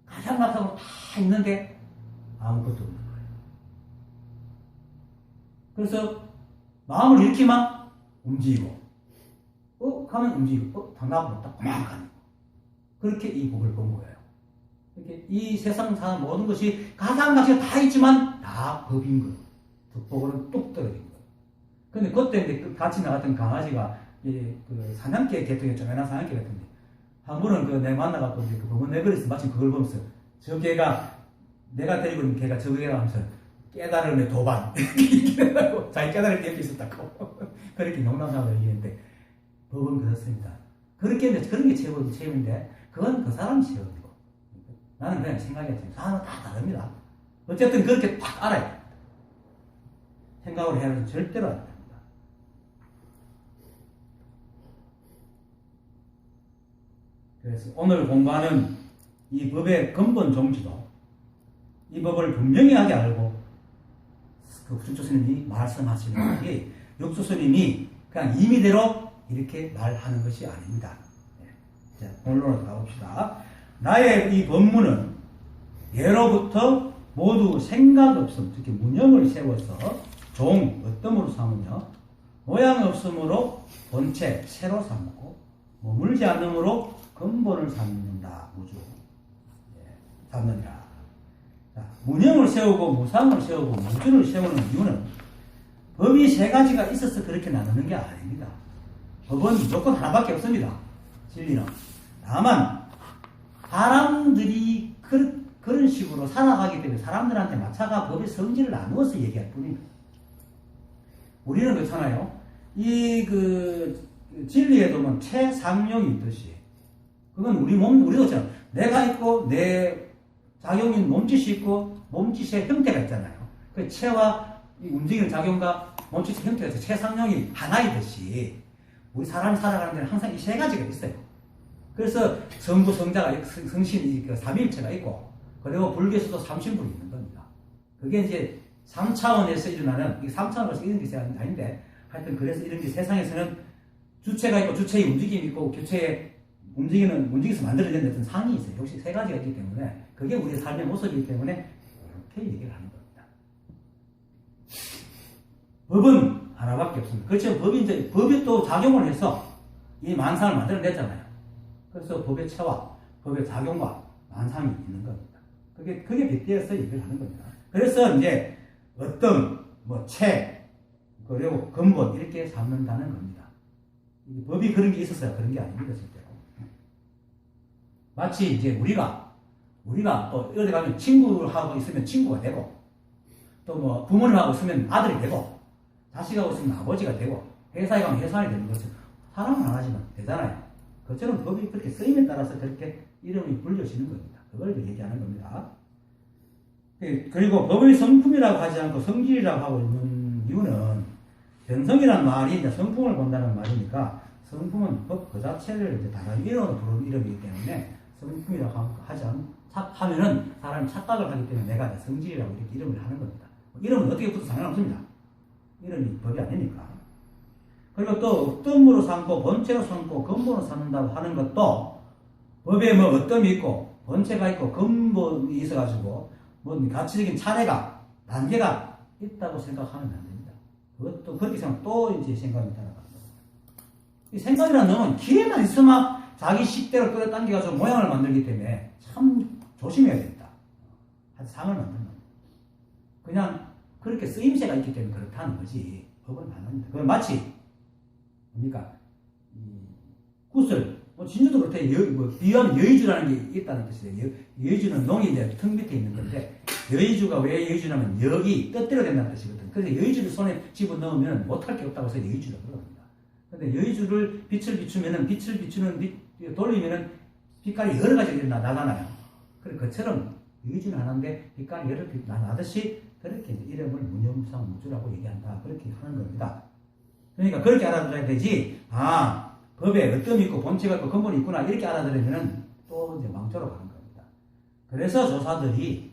가장가장으로 다 있는데 아무것도 없는 거예요. 그래서 마음을 일으키면 움직이고 가면 움직이고 당나고 딱 그만 가는 그렇게 이 법을 본 거예요. 이렇게 이 세상 사는 모든 것이 가장가장 다 있지만 다 법인 거예요. 득법으로는 뚝 떨어진 거예요. 근데 그때 이제 같이 나갔던 강아지가 그 사냥개 개통이 조그만한 사냥개 같은데 한 번은 그 내가 만나갖고 그 법원 내버려서 마침 그걸 보면서 저 개가 내가 데리고 있는 개가 저 개가 하면서 깨달음의 도반 자기 깨달을 때 옆에 있었다고 그렇게 농담하고 얘기했는데 법은 그렇습니다. 그렇게 이제 그런 게 체험인데 그건 그 사람 체험이고 나는 그냥 생각했지 사람은 다 다릅니다. 어쨌든 그렇게 딱 알아야 됩니다. 생각으로 해야는 절대로 안 됩니다. 그래서 오늘 공부하는 이 법의 근본 종지도 이 법을 분명하게 알고 그 부처 스님이 말씀하시는 게 육수 스님이 그냥 임의대로 이렇게 말하는 것이 아닙니다. 자, 본론으로 가봅시다. 나의 이 법문은 예로부터 모두 생각 없음, 특히 문형을 세워서 종 어떤 으로 삼으며 모양 없으므로 본체, 체로 삼고, 머물지 않으므로 근본을 삼는다. 무주. 예, 삼느니라. 자, 무념을 세우고 무상을 세우고 무주를 세우는 이유는 법이 세 가지가 있어서 그렇게 나누는 게 아닙니다. 법은 무조건 하나밖에 없습니다. 진리는. 다만 사람들이 그런 식으로 살아가기 때문에 사람들한테 마차가 법의 성질을 나누어서 얘기할 뿐입니다. 우리는 그렇잖아요. 진리에도 뭐 체상용이 있듯이 그건 우리도 있잖아요. 내가 있고 내 작용인 몸짓이 있고 몸짓의 형태가 있잖아요. 그 체와 움직이는 작용과 몸짓의 형태가 있어요. 체상용이 하나이듯이 우리 사람이 살아가는 데는 항상 이 세 가지가 있어요. 그래서 성부, 성자가, 성신이 삼위일체가 있고 그리고 불교에서도 삼신불이 있는 겁니다. 그게 이제 3차원에서 일어나는, 이게 3차원에서 이런 게 아닌데 하여튼 그래서 이런 게 세상에서는 주체가 있고 주체의 움직임이 있고 주체의 움직여서 만들어낸 어떤 상이 있어요. 역시 세 가지가 있기 때문에 그게 우리의 삶의 모습이기 때문에 이렇게 얘기를 하는 겁니다. 법은 하나밖에 없습니다. 그렇죠. 법이 또 작용을 해서 이 만상을 만들어냈잖아요. 그래서 법의 체와 법의 작용과 만상이 있는 겁니다. 그게 빗대어서 얘기를 하는 겁니다. 그래서 이제 어떤, 체, 그리고 근본, 이렇게 삼는다는 겁니다. 법이 그런 게 있었어요. 그런 게 아닙니다, 실제로. 마치 이제 우리가 또 어디 가면 친구하고 있으면 친구가 되고, 또 부모님하고 있으면 아들이 되고, 자식하고 있으면 아버지가 되고, 회사에 가면 회사원이 되는 것은 사람은 안 하지만 되잖아요. 그처럼 법이 그렇게 쓰임에 따라서 그렇게 이름이 불려지는 겁니다. 그걸 얘기하는 겁니다. 그리고 법의 성품이라고 하지 않고 성질이라고 하고 있는 이유는 변성이라는 말이 이제 성품을 본다는 말이니까 성품은 법 그 자체를 이제 다른 이름으로 부르는 이름이기 때문에 성품이라고 하면은 사람이 착각을 하기 때문에 내가 성질이라고 이렇게 이름을 하는 겁니다. 이름은 어떻게 붙어도 상관없습니다. 이름이 법이 아니니까. 그리고 또 어떤으로 삼고 본체로 삼고 근본으로 삼는다고 하는 것도 법에 어떤이 있고 본체가 있고 근본이 있어가지고 가치적인 차례가 단계가 있다고 생각하면 안 됩니다. 그것도 그렇게 생각 또 이제 생각이 따라갑니다. 이 생각이라는 놈은 기회만 있으면 자기 식대로 끌어당겨가지고 모양을 만들기 때문에 참 조심해야 됩니다. 상을 만드는 겁니다. 그냥 그렇게 쓰임새가 있기 때문에 그렇다는 거지 법은 안 합니다. 그건 마치 뭡니까? 구슬, 진주도 그렇대. 비유하면 여의주라는 게 있다는 뜻이에요. 여의주는 농이 이제 턱 밑에 있는 건데, 여의주가 왜 여의주냐면 역이 뜻대로 된다는 뜻이거든. 그래서 여의주를 손에 집어넣으면 못할 게 없다고 해서 여의주라고 그럽니다. 근데 여의주를 빛을 돌리면은 빛깔이 여러 가지가 나잖아요. 그래서 그처럼 여의주는 하나인데 빛깔이 여러 개 나듯이 그렇게 이름을 무념무상 무주라고 얘기한다. 그렇게 하는 겁니다. 그러니까 그렇게 알아들어야 되지, 법에 어떤 있고 본체가 있고 근본이 있구나 이렇게 알아들으면 또 이제 망조로 가는 겁니다. 그래서 조사들이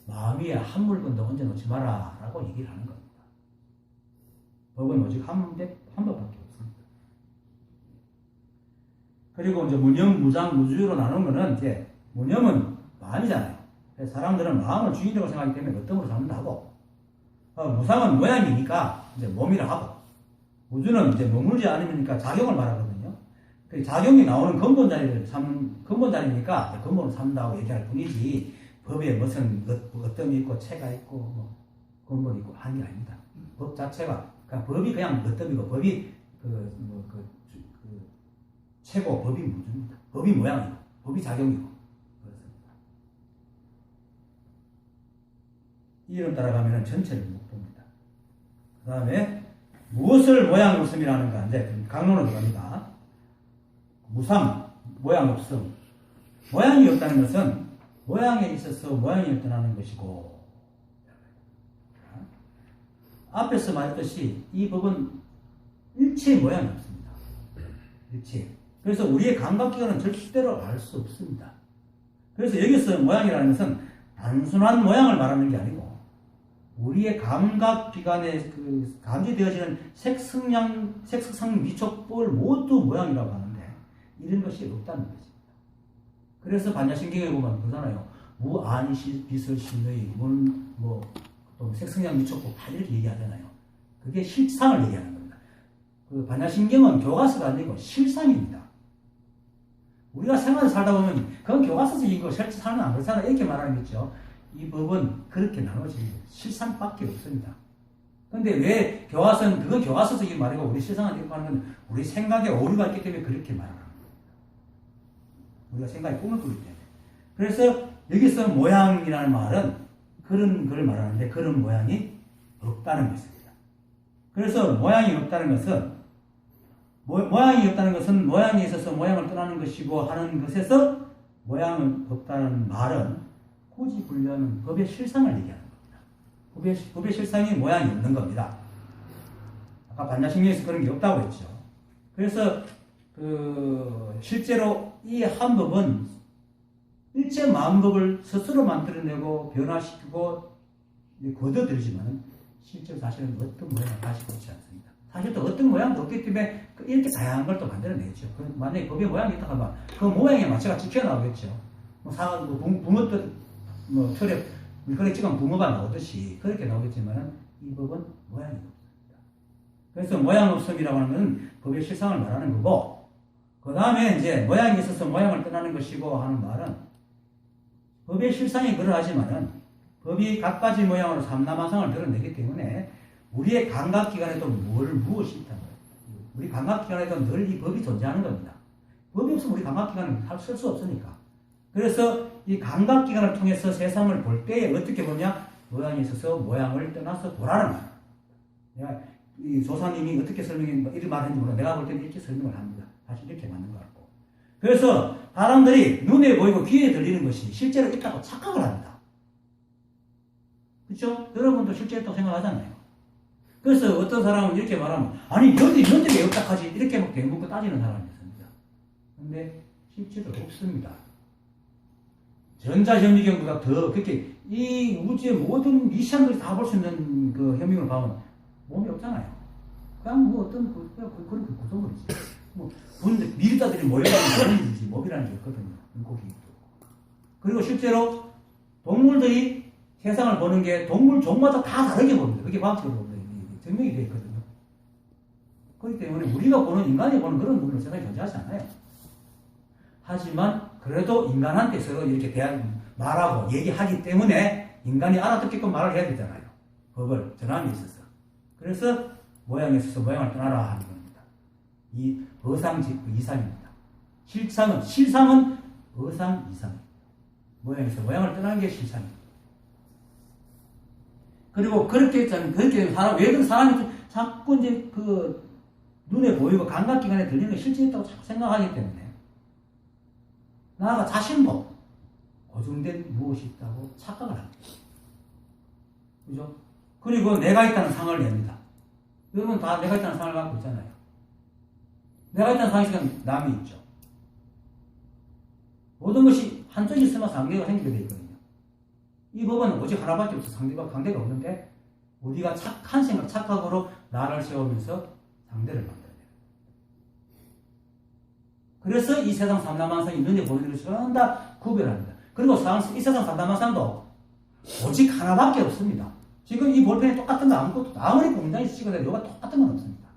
마음 위에 한 물건도 얹어놓지 마라 라고 얘기를 하는 겁니다. 법은 오직 한 법밖에 없습니다. 그리고 이제 무념, 무장, 무주로 나눈 거는 이제 무념은 마음이잖아요. 그래서 사람들은 마음을 주인이라고 생각하기 때문에 어떤으로 잡는다 하고, 무상은 모양이니까 이제 몸이라 하고, 무주는 이제 머물지 않으니까 작용을 말하거든요. 그 작용이 나오는 근본 자리니까 근본을 삼는다고 얘기할 뿐이지, 법에 무슨 어떤 있고, 체가 있고, 근본이 있고, 하는 게 아닙니다. 법 자체가, 그러니까 법이 그냥 어떤이고, 법이 체고, 법이 무주입니다. 법이 모양이고, 법이 작용이고, 그렇습니다. 이 이름 따라가면 전체를 못 봅니다. 그 다음에, 무엇을 모양 없음이라는가? 이제 강론으로 들어갑니다. 무상, 모양 없음. 모양이 없다는 것은 모양에 있어서 모양이 없다는 것이고, 앞에서 말했듯이 이 법은 일체의 모양이 없습니다. 일체. 그래서 우리의 감각기관은 절대로 알 수 없습니다. 그래서 여기서 모양이라는 것은 단순한 모양을 말하는 게 아니고 우리의 감각기관에 감지되어지는 색성상 미촉법을 모두 모양이라고 하는데 이런 것이 없다는 것입니다. 그래서 반야신경에 보면 그러잖아요. 무아니 비설신의 또 색성양 미촉법 다 이렇게 얘기하잖아요. 그게 실상을 얘기하는 겁니다. 그 반야신경은 교과서가 아니고 실상입니다. 우리가 생활을 살다 보면 그건 교과서적인 거 실제 살면 안 그렇잖아 이렇게 말하는 거죠. 이 법은 그렇게 나눠집니다. 실상밖에 없습니다. 근데 왜 교과서는 그건 교과서적인 말이고 우리 실상을 이렇게 하는 건 우리 생각에 오류가 있기 때문에 그렇게 말하는 겁니다. 우리가 생각에 꿈을 꾸기 때문에. 그래서 여기서 모양이라는 말은 그런 걸 말하는데 그런 모양이 없다는 것입니다. 그래서 모양이 없다는 것은 모양이 없다는 것은 모양에 있어서 모양을 떠나는 것이고 하는 것에서 모양은 없다는 말은 굳이 분류하는 법의 실상을 얘기하는 겁니다. 법의 실상이 모양이 없는 겁니다. 아까 반야신경에서 그런 게 없다고 했죠. 그래서 실제로 이 한 법은 일체 만법을 스스로 만들어내고 변화시키고 거둬들이지만 실제 사실은 어떤 모양을 가지고 있지 않습니다. 사실 또 어떤 모양도 없기 때문에 이렇게 다양한 걸 또 만들어내죠. 만약에 법의 모양이 있다 하면 그 모양에 맞춰가 찍혀 나오겠죠. 붕어 틀에 물건에 찍으면 붕어가 나오듯이 그렇게 나오겠지만 이 법은 모양이 없습니다. 그래서 모양 없음이라고 하는 것은 법의 실상을 말하는 거고, 그 다음에 이제 모양이 있어서 모양을 떠나는 것이고 하는 말은 법의 실상이 그러하지만은 법이 갖가지 모양으로 삼라만상을 드러내기 때문에 우리의 감각기관에도 무엇이 있다는 거예요. 우리 감각기관에도 늘 이 법이 존재하는 겁니다. 법이 없으면 우리 감각기관은 쓸 수 없으니까. 그래서 이 감각기관을 통해서 세상을 볼 때에 어떻게 보냐? 모양이 있어서 모양을 떠나서 보라는 거예요. 내가 이 조사님이 어떻게 설명했는지 이런 말 했는지 몰라. 내가 볼 때는 이렇게 설명을 합니다. 사실 이렇게 맞는 것 같고. 그래서 사람들이 눈에 보이고 귀에 들리는 것이 실제로 있다고 착각을 합니다. 그렇죠? 여러분도 실제 있다고 생각하잖아요. 그래서 어떤 사람은 이렇게 말하면 아니 연들이 왜 없다 하지? 이렇게 막 대묻고 따지는 사람이 있습니다. 근데 실제로 없습니다. 전자현미경보다 더 그렇게 이 우주의 모든 미시한들이 다 볼 수 있는 그 현미경을 보면 몸이 없잖아요. 그냥 뭐 어떤 그런 구조물이지. 뭐 미리다들이 모여가지고 몸이지 몸이라는 게 없거든요. 물고기. 그리고 실제로 동물들이 세상을 보는 게 동물 종마다 다 다르게 봅니다. 그게 과학적으로 증명이 되어 있거든요. 그렇기 때문에 우리가 보는 인간이 보는 그런 눈으로 세상에 존재하지 않아요. 하지만 그래도 인간한테 서로 이렇게 말하고 얘기하기 때문에 인간이 알아듣게끔 말을 해야 되잖아요. 법을 전함이 있어서. 그래서 모양에 있어서 모양을 떠나라 하는 겁니다. 이 어상직구 이상입니다. 실상은 어상 이상. 모양에서 모양을 떠나는 게 실상입니다. 그리고 그렇게 왜 사람이 자꾸 이제 그 눈에 보이고 감각기관에 들리는 게 실제 있다고 자꾸 생각하기 때문에 나아가 자신도 고정된 무엇이 있다고 착각을 합니다. 그죠? 그리고 내가 있다는 상을 냅니다. 여러분 다 내가 있다는 상을 갖고 있잖아요. 내가 있다는 상이 있으면 남이 있죠. 모든 것이 한쪽이 있으면 상대가 생기게 되어 있거든요. 이 법은 오직 하나밖에 없어 상대가 없는데 우리가 착한 생각, 착각으로 나를 세우면서 상대를 만들어요. 그래서 이 세상 삼라만상이 눈에 보이는 것을 전부 다 구별합니다. 그리고 이 세상 삼라만상도 오직 하나밖에 없습니다. 지금 이 볼펜이 똑같은 거 아무리 공장에서 찍어도 이거가 똑같은 건 없습니다.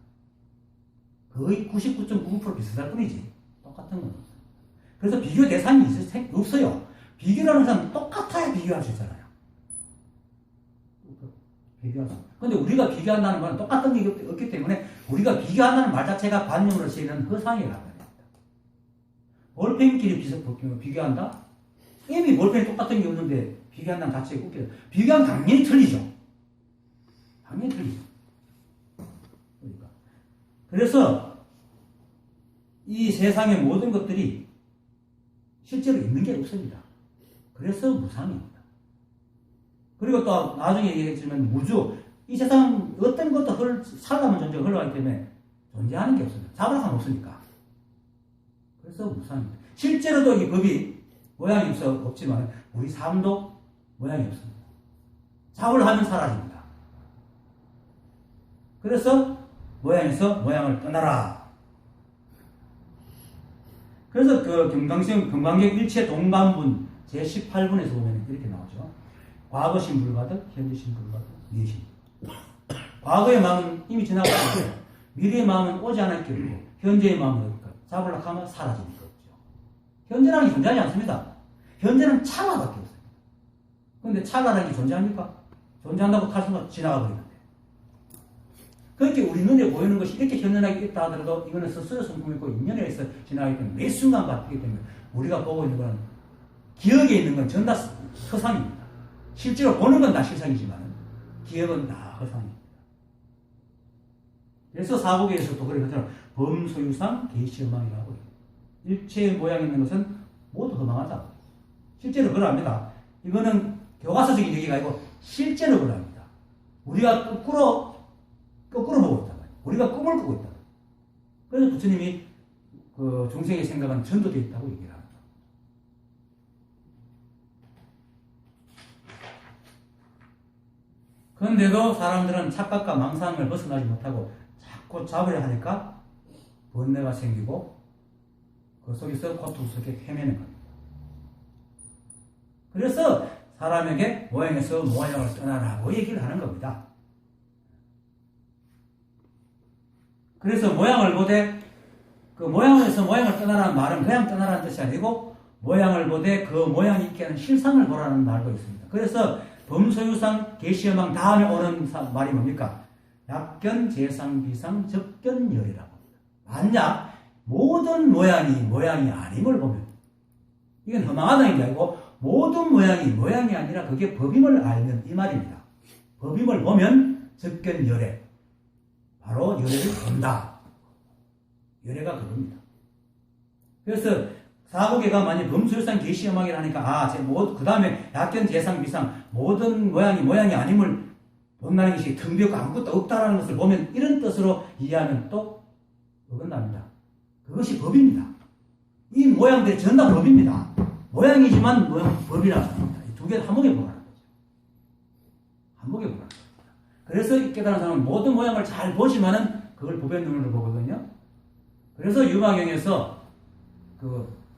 거의 99.99% 비슷할 뿐이지 똑같은 건 없습니다. 그래서 비교 대상이 없어요. 비교라는 사람은 똑같아야 비교할 수 있잖아요. 그런데 우리가 비교한다는 말은 똑같은 게 없기 때문에 우리가 비교한다는 말 자체가 관념으로 쓰이는 허상이라고 합니다. 볼펜끼리 비교한다? 이미 볼펜이 똑같은 게 없는데 비교한다는 자체가 웃겨요. 비교하면 당연히 틀리죠. 당연히 틀리죠. 그러니까. 그래서 이 세상의 모든 것들이 실제로 있는 게 없습니다. 그래서 무상입니다. 그리고 또 나중에 얘기했지만 우주, 이 세상 어떤 것도 살아가는 존재가 흘러가기 때문에 존재하는 게 없습니다. 잡을 사람 없으니까. 그래서 무상입니다. 실제로도 이 법이 모양이 없지만 우리 삶도 모양이 없습니다. 잡을 하면 사라집니다. 그래서 모양에서 모양을 떠나라. 그래서 그 금강경 일체 동반분 제18분에서 보면 이렇게 나오죠. 과거신 불가득, 현재신 불가득, 미래신. 과거의 마음은 이미 지나갔고 미래의 마음은 오지 않을 게 없고 현재의 마음은 어떨까? 잡으려고 하면 사라지는 게 없죠. 현재라는 게 존재하지 않습니다. 현재는 찰나밖에 없어요. 그런데 찰나라는 게 존재합니까? 존재한다고 탈수가 지나가 버리는데. 그렇게 우리 눈에 보이는 것이 이렇게 현존하게 있다 하더라도 이거는 스스로 성품이고 인연에서 지나가기 때문에 매 순간 바뀌기 때문에 우리가 보고 있는 건 기억에 있는 건 전부 다 허상입니다. 실제로 보는 건 다 실상이지만 기억은 다 허상입니다. 그래서 사복에서도 그런 것처럼 범소유상 계시허망이라고 해요. 일체의 모양이 있는 것은 모두 허망하다. 실제로 그러합니다. 이거는 교과서적인 얘기가 아니고 실제로 그러합니다. 우리가 거꾸로 보고 있단 말이에요. 우리가 꿈을 꾸고 있다. 그래서 부처님이 그 중생의 생각은 전도되어 있다고 얘기를 합니다. 그런데도 사람들은 착각과 망상을 벗어나지 못하고 자꾸 잡으려 하니까 번뇌가 생기고 그 속에서 고통 속에 헤매는 겁니다. 그래서 사람에게 모양에서 모양을 떠나라고 얘기를 하는 겁니다. 그래서 모양을 보되 그 모양에서 모양을 떠나라는 말은 그냥 떠나라는 뜻이 아니고 모양을 보되 그 모양이 있게 하는 실상을 보라는 말도 있습니다. 그래서 범소유상 계시허망 다음에 오는 말이 뭡니까? 약견 재상 비상 적견열이라고 합니다. 만약 모든 모양이 아님을 보면 이건 허망하다는 게 아니고 모든 모양이 아니라 그게 법임을 알면 이 말입니다. 법임을 보면 적견열에 바로 열애를 본다. 열애가 그겁니다. 그래서 사고계가 만약 범소유상 계시허망이라 하니까 그 다음에 약견 재상 비상 모든 모양이 아님을 본다는 것이 텅비었고 아무것도 없다라는 것을 보면 이런 뜻으로 이해하면 또 어긋납니다. 그것이 법입니다. 이 모양들이 전부 다 법입니다. 모양이지만 법이라고 합니다. 두 개를 한목에 보라는 거죠. 한목에 보라는 거죠. 그래서 깨달은 사람은 모든 모양을 잘 보지만은 그걸 법의 눈으로 보거든요. 그래서 유마경에서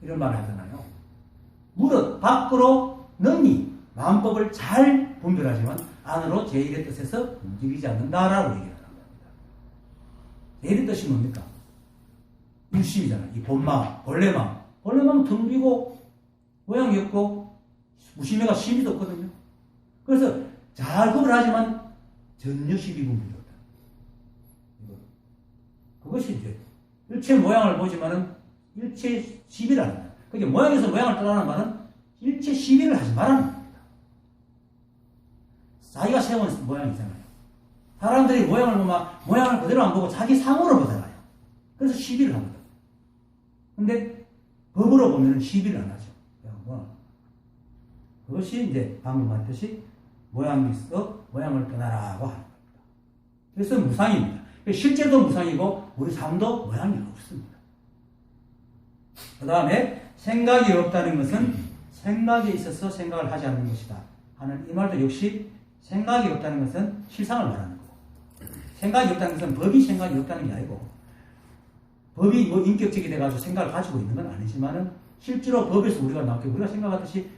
이런 말을 하잖아요. 무릇 밖으로 능히 마음법을 잘 분별하지만 안으로 제1의 뜻에서 움직이지 않는다라고 얘기를 하는 겁니다. 제1의 뜻이 뭡니까? 일심이잖아요. 이 본마음, 본래 마음은 텅 비고 모양이 없고 무심해가 심이도 없거든요. 그래서 잘 구분하지만 전혀 시비분별이 없다. 그것이 이제 일체 모양을 보지만은 일체 시비를 안 한다. 그게 모양에서 모양을 떠나는 말은 일체 시비를 하지 말라는 겁니다. 자기가 세운 모양이잖아요. 사람들이 모양을 보면 모양을 그대로 안 보고 자기 상으로 보잖아요. 그래서 시비를 합니다. 근데 법으로 보면 시비를 안 하죠. 그것이 이제 방금 말했듯이 모양이 있어 모양을 떠나라고 하는 겁니다. 그래서 무상입니다. 실제도 무상이고 우리 삶도 모양이 없습니다. 그 다음에 생각이 없다는 것은 생각에 있어서 생각을 하지 않는 것이다 하는 이 말도 역시 생각이 없다는 것은 실상을 말하는 거고 생각이 없다는 것은 법이 생각이 없다는 게 아니고 법이 인격적이 돼가지고 생각을 가지고 있는 건 아니지만은 실제로 법에서 우리가 생각하듯이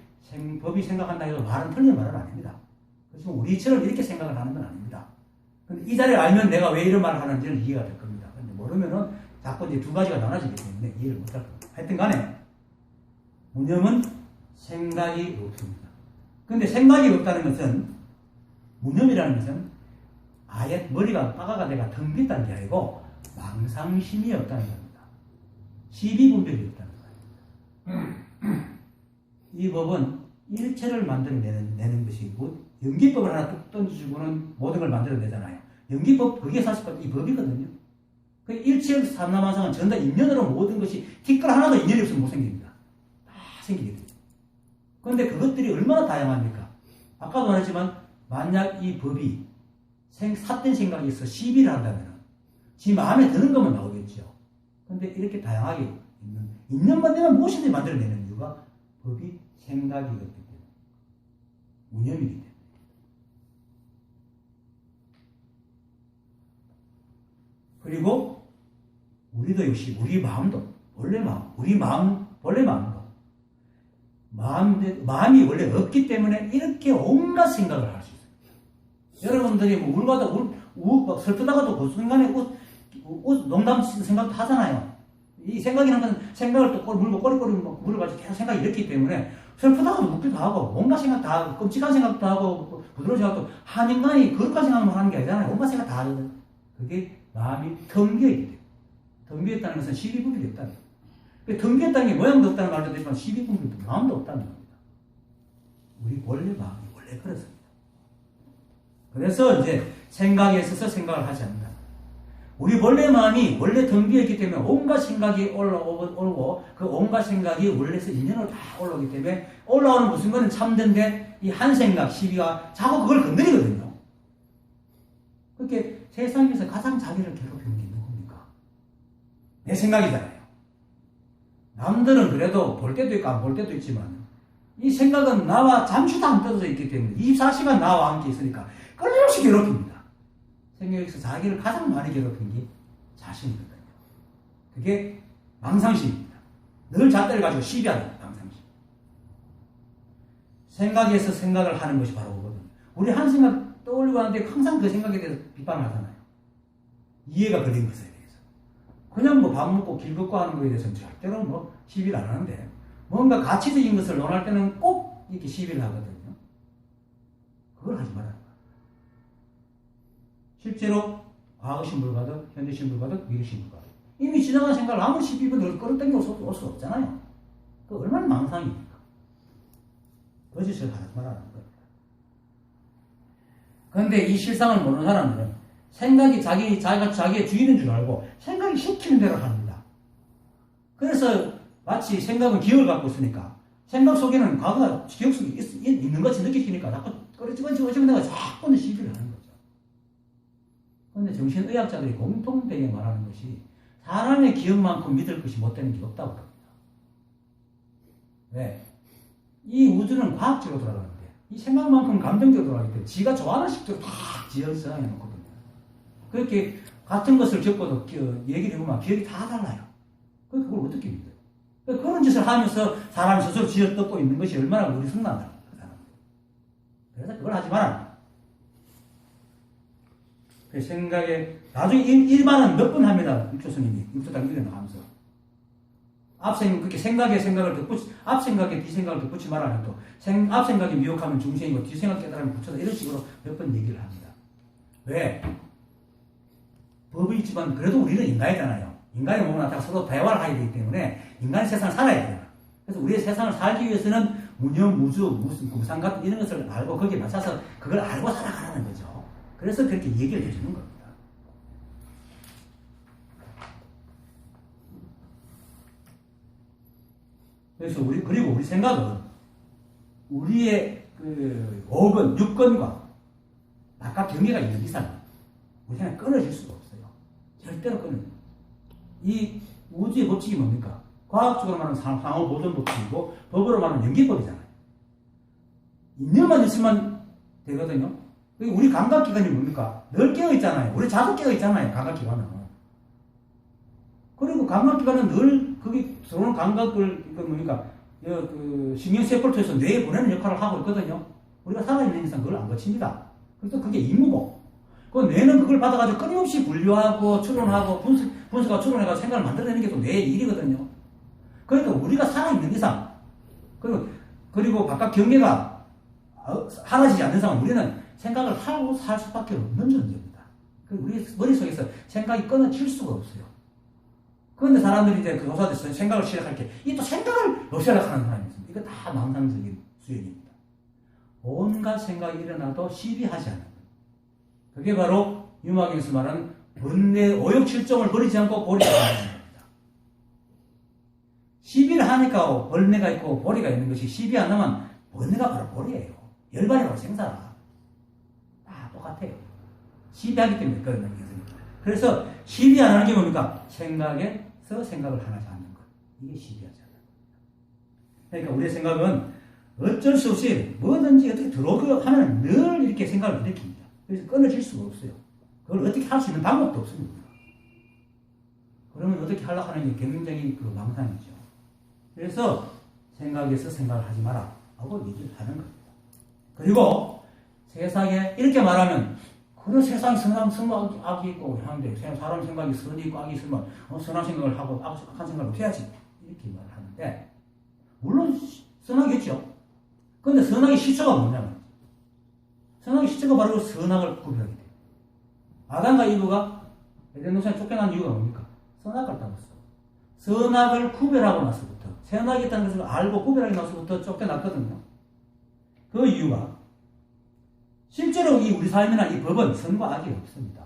법이 생각한다 해서 말은 틀린 말은 아닙니다. 그렇지만 우리처럼 이렇게 생각을 하는 건 아닙니다. 근데 이 자리를 알면 내가 왜 이런 말을 하는지는 이해가 될 겁니다. 근데 모르면은 자꾸 이제 두 가지가 나눠지기 때문에 이해를 못할 겁니다. 하여튼 간에 무념은 생각이 없습니다. 근데 생각이 없다는 것은 무념이라는 것은 아예 머리가 빠가가 내가 텅 빈다는 게 아니고 망상심이 없다는 겁니다. 시비분별이 없다는 거예요. 이 법은 일체를 만들어내는 것이고 연기법을 하나 뚝 던져주고는 모든 걸 만들어내잖아요. 연기법 그게 사실 이 법이거든요. 그 일체 삼라만상은 전부 다 인연으로 모든 것이 티끌 하나도 인연이 없으면 못 생깁니다. 다 생기게 돼요. 그런데 그것들이 얼마나 다양합니까? 아까도 말했지만 만약 이 법이 삿된 생각이 있어 시비를 한다면 지 마음에 드는 것만 나오겠죠. 그런데 이렇게 다양하게 있는 인연만 되면 무엇이든지 만들어내는 이유가 법이 생각이 없기 때문에 무념이기 때문에 그리고 우리도 역시 우리 마음도 원래 마음도 마음이 원래 없기 때문에 이렇게 온갖 생각을 할 수 있어요. 여러분들이 뭐 울다가도 그 순간에 농담 생각도 하잖아요. 이 생각이라는 건 생각을 또 물고 꼬리꼬리 물어가지고 계속 생각이 이렇기 때문에 슬프다고 묻기도 하고 온갖 생각 다 하고 끔찍한 생각도 하고 부드러운 생각도 한 인간이 그것까지 생각만 하는 게 아니잖아요. 온갖 생각 다 하거든. 그게 마음이 텅 비어있기 때문에. 텅 비었다는 것은 시비분별이 없다는 거예요. 텅 비었다는 게 모양도 없다는 말도 되지만 시비분별도 마음도 없다는 겁니다. 우리 원래 마음이 원래 그렇습니다. 그래서 이제 생각에 있어서 생각을 하지 않는다. 우리 원래 마음이 원래 텅 비어있기 때문에 온갖 생각이 올라오고 그 온갖 생각이 원래서 인연으로 다 올라오기 때문에 올라오는 무슨 거는 참된데 이 한 생각, 시비가 자꾸 그걸 건드리거든요. 그렇게 세상에서 가장 자기를 괴롭히는 게 누굽니까? 내 생각이잖아요. 남들은 그래도 볼 때도 있고 안 볼 때도 있지만 이 생각은 나와 잠시도 안 떨어져 있기 때문에 24시간 나와 함께 있으니까 끊임없이 괴롭힙니다. 생각에서 자기를 가장 많이 괴롭힌 게 자신이거든요. 그게 망상심입니다. 늘 잣대를 가지고 시비하는 망상심. 생각에서 생각을 하는 것이 바로 그거거든요. 우리 한 생각 떠올리고 하는데 항상 그 생각에 대해서 비판을 하잖아요. 이해가 걸린 것에 대해서. 그냥 뭐 밥 먹고 길 걷고 하는 것에 대해서는 절대로 뭐 시비를 안 하는데 뭔가 가치적인 것을 논할 때는 꼭 이렇게 시비를 하거든요. 그걸 하지 말아요. 실제로 과거 신불가득, 현재 신불가득, 미래 신불가득. 이미 지나간 생각을 아무리 시비를 끌어당겨 올 수 없잖아요. 그 얼마나 망상입니까? 거짓을 하지 말라는 겁니다. 그런데 이 실상을 모르는 사람들은 생각이 자기의 주인인 줄 알고 생각이 시키는 대로 합니다. 그래서 마치 생각은 기억을 갖고 있으니까 생각 속에는 과거가 기억 속에 있는 것이 느껴지니까 자꾸 꺼지면서 자꾸 시비를 하는 거죠. 그런데 정신의학자들이 공통되게 말하는 것이 사람의 기억만큼 믿을 것이 못 되는 게 없다고 합니다. 왜? 이 우주는 과학적으로 돌아가는데 이 생각만큼 감정적으로 돌아가기 때문에 지가 좋아하는 식대로 다 지어서 해놓거든요. 그렇게 같은 것을 겪어도 얘기를 해보면 기억이 다 달라요. 그걸 어떻게 믿어요? 그런 짓을 하면서 사람이 스스로 지어뜯고 있는 것이 얼마나 우리 순간이다. 그래서 그걸 하지 마라. 그 생각에 나중에 일반은 몇 번 합니다. 육조 스님이 육조당 일에 나가면서 그렇게 생각에 생각을 덧붙이 앞 생각에 뒤 생각을 덧붙이 말하는 또 앞 생각이 미혹하면 중생이고 뒤 생각 깨달으면 붙여서 이런 식으로 몇 번 얘기를 합니다. 왜? 법이 있지만 그래도 우리는 인간이잖아요. 인간이 몸을 나타나 서로 대화를 하게 되기 때문에 인간의 세상을 살아야 돼요. 그래서 우리의 세상을 살기 위해서는 무념, 무주, 무슨 구상 같은 이런 것을 알고 거기에 맞춰서 그걸 알고 살아가라는 거죠. 그래서 그렇게 얘기를 해주는 겁니다. 그래서 그리고 우리 생각은 우리의 그 5권, 6권과 바깥 경계가 있는 이상 우리는 끊어질 수가 없어요. 절대로 이 우주의 법칙이 뭡니까? 과학적으로 말하면 상호보존 법칙이고 법으로 말하면 연기법이잖아요. 인연만 있으면 되거든요. 우리 감각기관이 뭡니까? 늘 깨어있잖아요. 우리 자도 깨어있잖아요. 감각기관은. 그리고 감각기관은 늘 거기 들어오는 감각을 뭡니까? 그 신경세포를 통해서 뇌에 보내는 역할을 하고 있거든요. 우리가 살아있는 이상 그걸 안 거칩니다. 그래서 그게 임무고. 그 뇌는 그걸 받아가지고 끊임없이 분류하고 추론하고 분석하고 추론해가지고 생각을 만들어내는 게 또 뇌의 일이거든요. 그러니까 우리가 살아있는 이상 그리고 바깥 경계가 사라지지 않는 이상 우리는 생각을 하고 살 수밖에 없는 존재입니다. 우리 머릿속에서 생각이 끊어질 수가 없어요. 그런데 사람들이 이제 그 교사들이 생각을 시작할 때 이 또 생각을 없애려고 하는 사람이 있습니다. 이거 다 망상적인 수행입니다. 온갖 생각이 일어나도 시비하지 않는 그게 바로 유마경에서 말하는 번뇌 오욕칠종을 버리지 않고 보리가 있는 겁니다. 시비를 하니까 번뇌가 있고 보리가 있는 것이 시비 안 하면 번뇌가 바로 보리예요. 열반이 바로 생사라. 다 똑같아요. 시비하기 때문에 그런 것입니다. 그래서 시비 안 하는 게 뭡니까? 생각에서 생각을 하지 않는 것. 이게 시비하지 않는 것. 그러니까 우리의 생각은 어쩔 수 없이 뭐든지 어떻게 들어오고 하면 늘 이렇게 생각을 일으킵니다. 그래서 끊어질 수가 없어요. 그걸 어떻게 할 수 있는 방법도 없습니다. 그러면 어떻게 하려고 하는 게 굉장히 그 망상이죠. 그래서 생각에서 생각을 하지 마라 하고 얘기를 하는 겁니다. 그리고 세상에 이렇게 말하면 그런 세상에 선악, 악이 있고 하는데 사람 생각이 선이 있고 악이 있으면 선한 생각을 하고 악한 생각을 해야지 이렇게 말을 하는데 물론 선악이겠죠. 그런데 선악의 시초가 뭐냐면 선악의 시초가 바로 선악을 구별하게 돼요. 아담과 이브가 에덴 동산에 쫓겨난 이유가 뭡니까? 선악을 따랐어. 선악을 구별하고 나서부터 선악이 있다는 것을 알고 구별하고 나서부터 쫓겨났거든요. 그 이유가 실제로 이 우리 삶이나 이 법은 선과 악이 없습니다.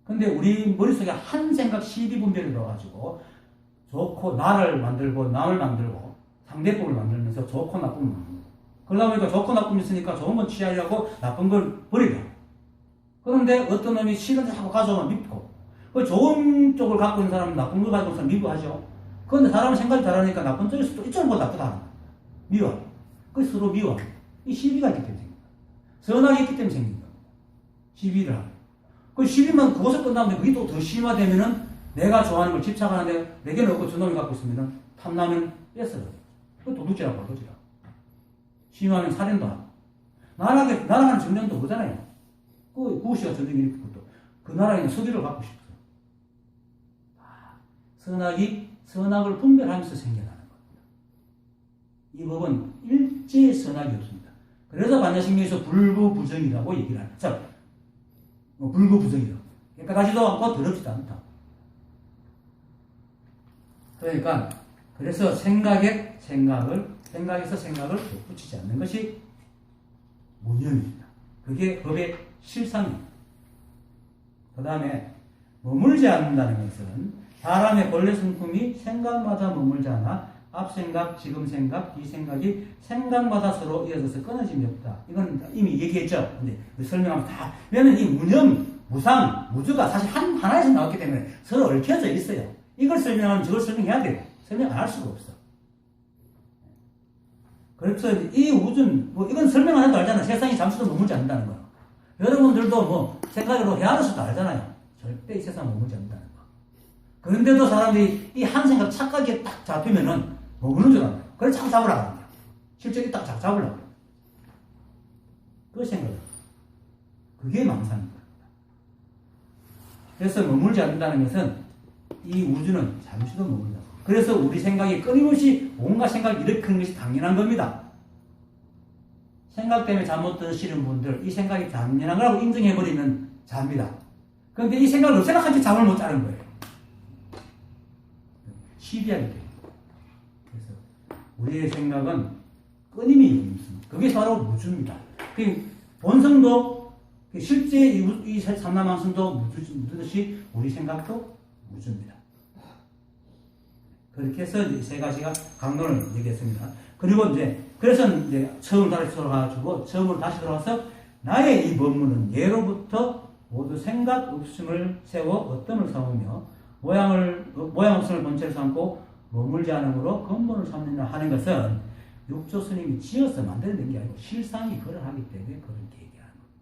근데 우리 머릿속에 한 생각 12분별이 들어가지고 좋고 나를 만들고 남을 만들고 상대법을 만들면서 좋고 나쁨을 만들고 그러다 보니까 좋고 나쁨이 있으니까 좋은 건 취하려고 나쁜 걸 버리고 그런데 어떤 놈이 싫은 데 자꾸 가져오면 밉고 그 좋은 쪽을 갖고 있는 사람은 나쁜 걸 가지고 있는 사람 미워하죠. 그런데 사람은 생각이 다르니까 나쁜 쪽에서 또 이쪽은 뭐 나쁘다 미워. 그 서로 미워. 이 시비가 있기 때문에 생깁니다. 선악이 있기 때문에 생깁니다. 시비를 하고. 그 시비만 그것을 끝나면 그게 또 더 심화되면은 내가 좋아하는 걸 집착하는데 내게는 없고 저놈이 갖고 있으면은 탐나면 뺏어요. 그 도둑질하고 도둑질하고. 심하면 살인도 하고. 나라는 정령도 그러잖아요. 그 구시가 전쟁이 이렇게 그 나라에 있는 서기를 갖고 싶어요. 선악을 분별하면서 생겨나는 겁니다. 이 법은 일제의 선악이 없습니다. 그래서 반야신경에서 불구부정이라고 얘기를 합니다. 자, 불구부정이라고. 깨끗하지도 않고 더럽지도 않다. 그러니까, 그래서 생각에서 생각을 덧붙이지 않는 것이 무념입니다. 그게 법의 실상입니다. 그 다음에, 머물지 않는다는 것은 사람의 본래 성품이 생각마다 머물지 않아 앞생각, 지금생각, 뒤생각이 생각마다 서로 이어져서 끊어짐이 없다. 이건 이미 얘기했죠. 근데 설명하면 다, 왜냐면 이 무념, 무상, 무주가 사실 하나에서 나왔기 때문에 서로 얽혀져 있어요. 이걸 설명하면 저걸 설명해야 돼요. 설명 안 할 수가 없어. 그래서 이 우주는, 이건 설명 안 해도 알잖아요. 세상이 잠시도 머물지 않는다는 거. 여러분들도 생각으로 헤아려서도 알잖아요. 절대 이 세상 머물지 않는다는 거. 그런데도 사람들이 이 한 생각 착각에 딱 잡히면은 머무는 줄 알아요. 그래서 자꾸 잡으려고 합니다. 실제로 딱 잡으려고 해요. 그 생각이에요. 그게 망상입니다. 그래서 머물지 않는다는 것은 이 우주는 잠시도 머물다. 그래서 우리 생각이 끊임없이 온갖 생각을 일으키는 것이 당연한 겁니다. 생각 때문에 잠 못 드시는 분들, 이 생각이 당연한 거라고 인정해버리면 잡니다. 그런데 이 생각을 없애라고 잠을 못 자는 거예요. 시비하게 돼요. 그래서 우리의 생각은 끊임이 없습니다. 그게 바로 무주입니다. 본성도 실제 이 삼라만성도 무주듯이 우리 생각도 무주입니다. 그렇게 해서 세 가지가 강론을 얘기했습니다. 그리고 그래서 처음으로 다시 돌아와서 나의 이 법문은 예로부터 모두 생각 없음을 세워 어떤을 삼으며 모양 없음을 본체를 삼고 머물지 않으므로 근본을 삼는다 하는 것은 육조 스님이 지어서 만드는 게 아니고 실상이 그러하기 때문에 그렇게 얘기하는 겁니다.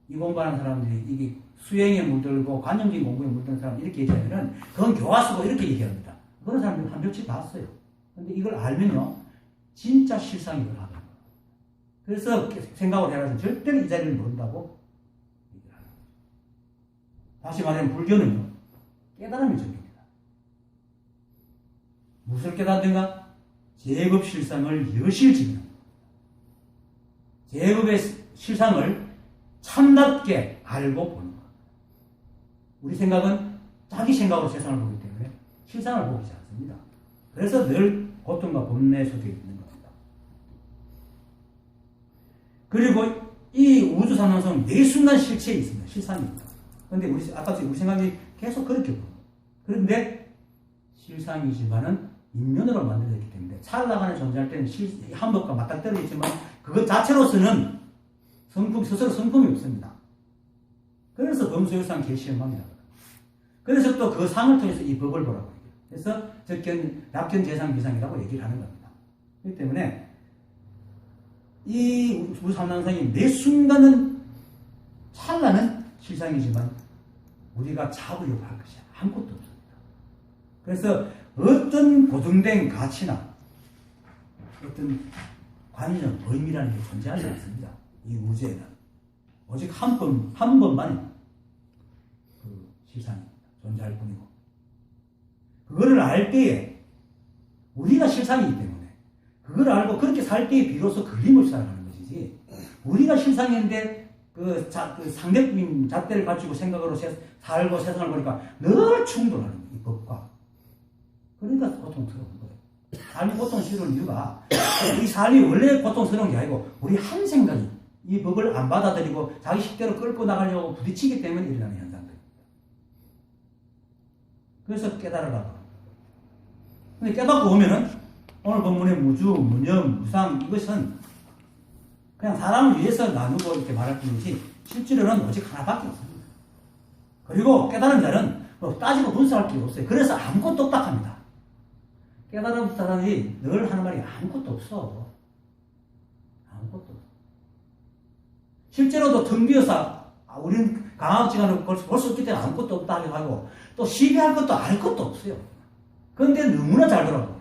이 공부하는 사람들이 이게 수행에 물들고 관념적인 공부에 물든 사람 이렇게 얘기하면은 그건 교화수고 이렇게 얘기합니다. 그런 사람들 한 며칠 봤어요. 근데 이걸 알면요 진짜 실상이 그러하는 거예요. 그래서 생각을 해가지고 절대로 이 자리를 모른다고 얘기를 하는 거죠. 다시 말하면 불교는요 깨달음의 전교입니다. 무엇을 깨닫는가? 제법 실상을 여실증명합니다. 제법의 실상을 참답게 알고 보는 것. 우리 생각은 자기 생각으로 세상을 보기 때문에 실상을 보지 않습니다. 그래서 늘 고통과 번뇌 속에 있는 겁니다. 그리고 이 우주 삼랑성은 매 순간 실체에 있습니다. 실상입니다. 그런데 아까 우리 생각이 계속 그렇게 보여요. 그런데 실상이지만은 인면으로 만들어졌기 때문에 살아가는 존재할 때는 한법과 맞닥뜨려 있지만 그것 자체로서는 스스로 성품이 없습니다. 그래서 범소유상 계시음합니다. 그래서 또 그 상을 통해서 이 법을 보라고 해요. 그래서 약견 재상 비상이라고 얘기를 하는 겁니다. 그렇기 때문에 이 우주 삼랑성이 매 순간은 찰나는 실상이지만 우리가 잡으려고 할 것이 아무것도 없습니다. 그래서 어떤 고정된 가치나 어떤 관념, 의미라는 게 존재하지 않습니다. 이 우주에는. 오직 한 번만이 그 실상이 존재할 뿐이고, 그거를 알 때에 우리가 실상이기 때문에 그걸 알고 그렇게 살 때에 비로소 걸림없이 살아가는 것이지, 우리가 실상인데 그 상대적인 잣대를 가지고 생각으로 살고 세상을 보니까 늘 충돌하는 거예요, 이 법과. 그러니까 고통스러운 거예요. 삶이 고통스러운 이유가 이 삶이 원래 고통스러운 게 아니고 우리 한 생각이 이 법을 안 받아들이고 자기 식대로 끌고 나가려고 부딪히기 때문에 일어나는 현상들입니다. 그래서 깨달으라고. 근데 깨닫고 오면은 오늘 본문의 무주, 무념, 무상, 이것은 그냥 사람을 위해서 나누고 이렇게 말할 뿐이지 실제로는 오직 하나밖에 없습니다. 그리고 깨달은 자는 뭐 따지고 분석할 게 없어요. 그래서 아무것도 없다합니다. 깨달은 사람이 늘 하는 말이 아무것도 없어. 아무것도 없어. 실제로도 텅 비어서 우리는 강학지간을 볼 수 없기 때문에 아무것도 없다 하고 또 시비할 것도 알 것도 없어요. 그런데 너무나 잘 돌아가고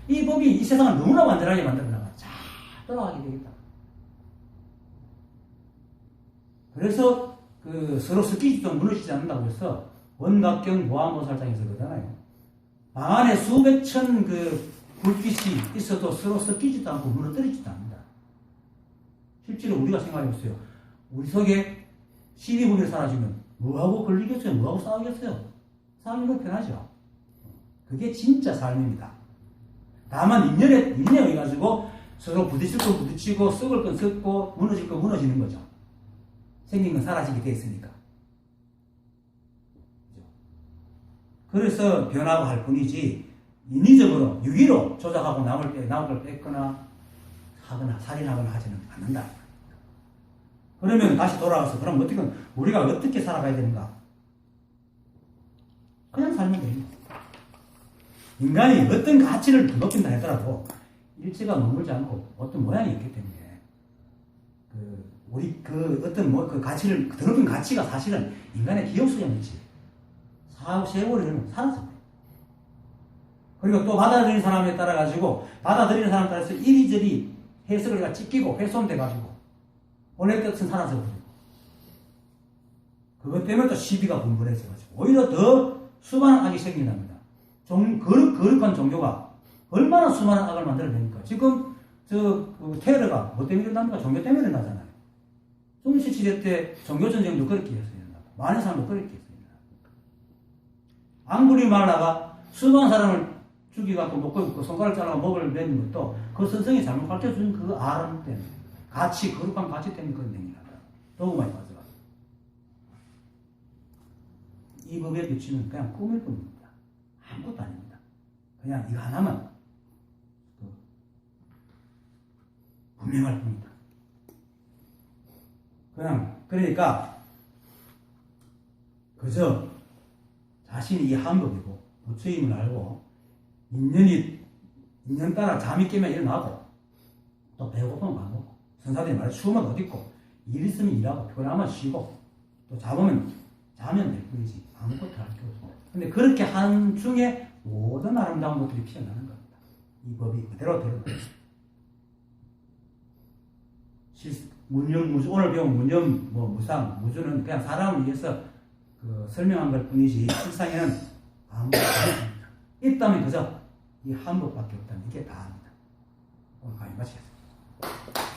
이 법이 이 세상을 너무나 완전하게 만들어나가 잘 돌아가게 되겠다. 그래서 그 서로 섞이지도 무너지지 않는다고 해서 원각경 모함보살장에서 그러잖아요. 방 안에 수백 천 그 불빛이 있어도 서로 섞이지도 않고 무너뜨리지도 않는다. 실제로 우리가 생각해보세요. 우리 속에 시비분이 사라지면 뭐하고 걸리겠어요? 뭐하고 싸우겠어요? 싸우는 건 편하죠. 그게 진짜 삶입니다. 다만 인연에 의해가지고 서로 부딪힐 건 부딪히고 썩을 건 썩고 무너질 건 무너지는 거죠. 생긴 건 사라지게 돼 있으니까. 그래서 변하고 할 뿐이지 인위적으로 유기로 조작하고 남을 걸 뺏거나 하거나 살인하거나 하지는 않는다. 그러면 다시 돌아와서 그럼 우리가 어떻게 살아가야 되는가? 그냥 살면 됩니다. 인간이 어떤 가치를 높인다 하더라도 일체가 머물지 않고 어떤 모양이 있기 때문에 우리 그 가치를 더 높은 가치가 사실은 인간의 기억 속에 있지. 세월이 살았습니다. 그리고 또 받아들이는 사람에 따라 가지고 받아들이는 사람에 따라서 이리저리 해석을 찢기고 훼손돼 가지고 원래 뜻은 사라져버리고 그것 때문에 또 시비가 분분해져 가지고 오히려 더 수많은 악이 생긴답니다. 거룩한 종교가 얼마나 수많은 악을 만들어냅니까? 지금 테러가 뭐 때문에 일어납니까? 종교 때문에 일어나잖아요. 중시시대 때 종교전쟁도 그렇게 했어요. 많은 사람도 그렇게 했어요. 앙구리 말라가 수많은 사람을 죽이갖고 먹고 손가락 잘라서 목을 매는 것도 그 선생이 잘못 가르쳐준 그 아름 때문에 거룩한 가치 때문에 그런 얘기를 하더라고요. 도구만이 가져가서. 이 법에 비추면 그냥 꿈일 뿐입니다. 아무것도 아닙니다. 그냥 이거 하나만 분명할 뿐이다. 그러니까 그저 자신이 이 한법이고 부처임을 알고 인연 따라 잠이 깨면 일어나고 또 배고프면 밥 먹고 선사들이 말해 추우면 옷 입고 일 있으면 일하고 피곤하면 쉬고 또 자면 될 뿐이지 아무것도 할 게 없습니다. 근데 그렇게 한 중에 모든 아름다운 것들이 피어나는 겁니다. 이 법이 그대로 드러나요. 오늘 배운 무념, 무상, 무주는 그냥 사람을 위해서 설명한 것 뿐이지 실상에는 아무것도 없습니다. 있다면 그저 이 한 법밖에 없다면 이게 다입니다. 오늘 강의 마치겠습니다.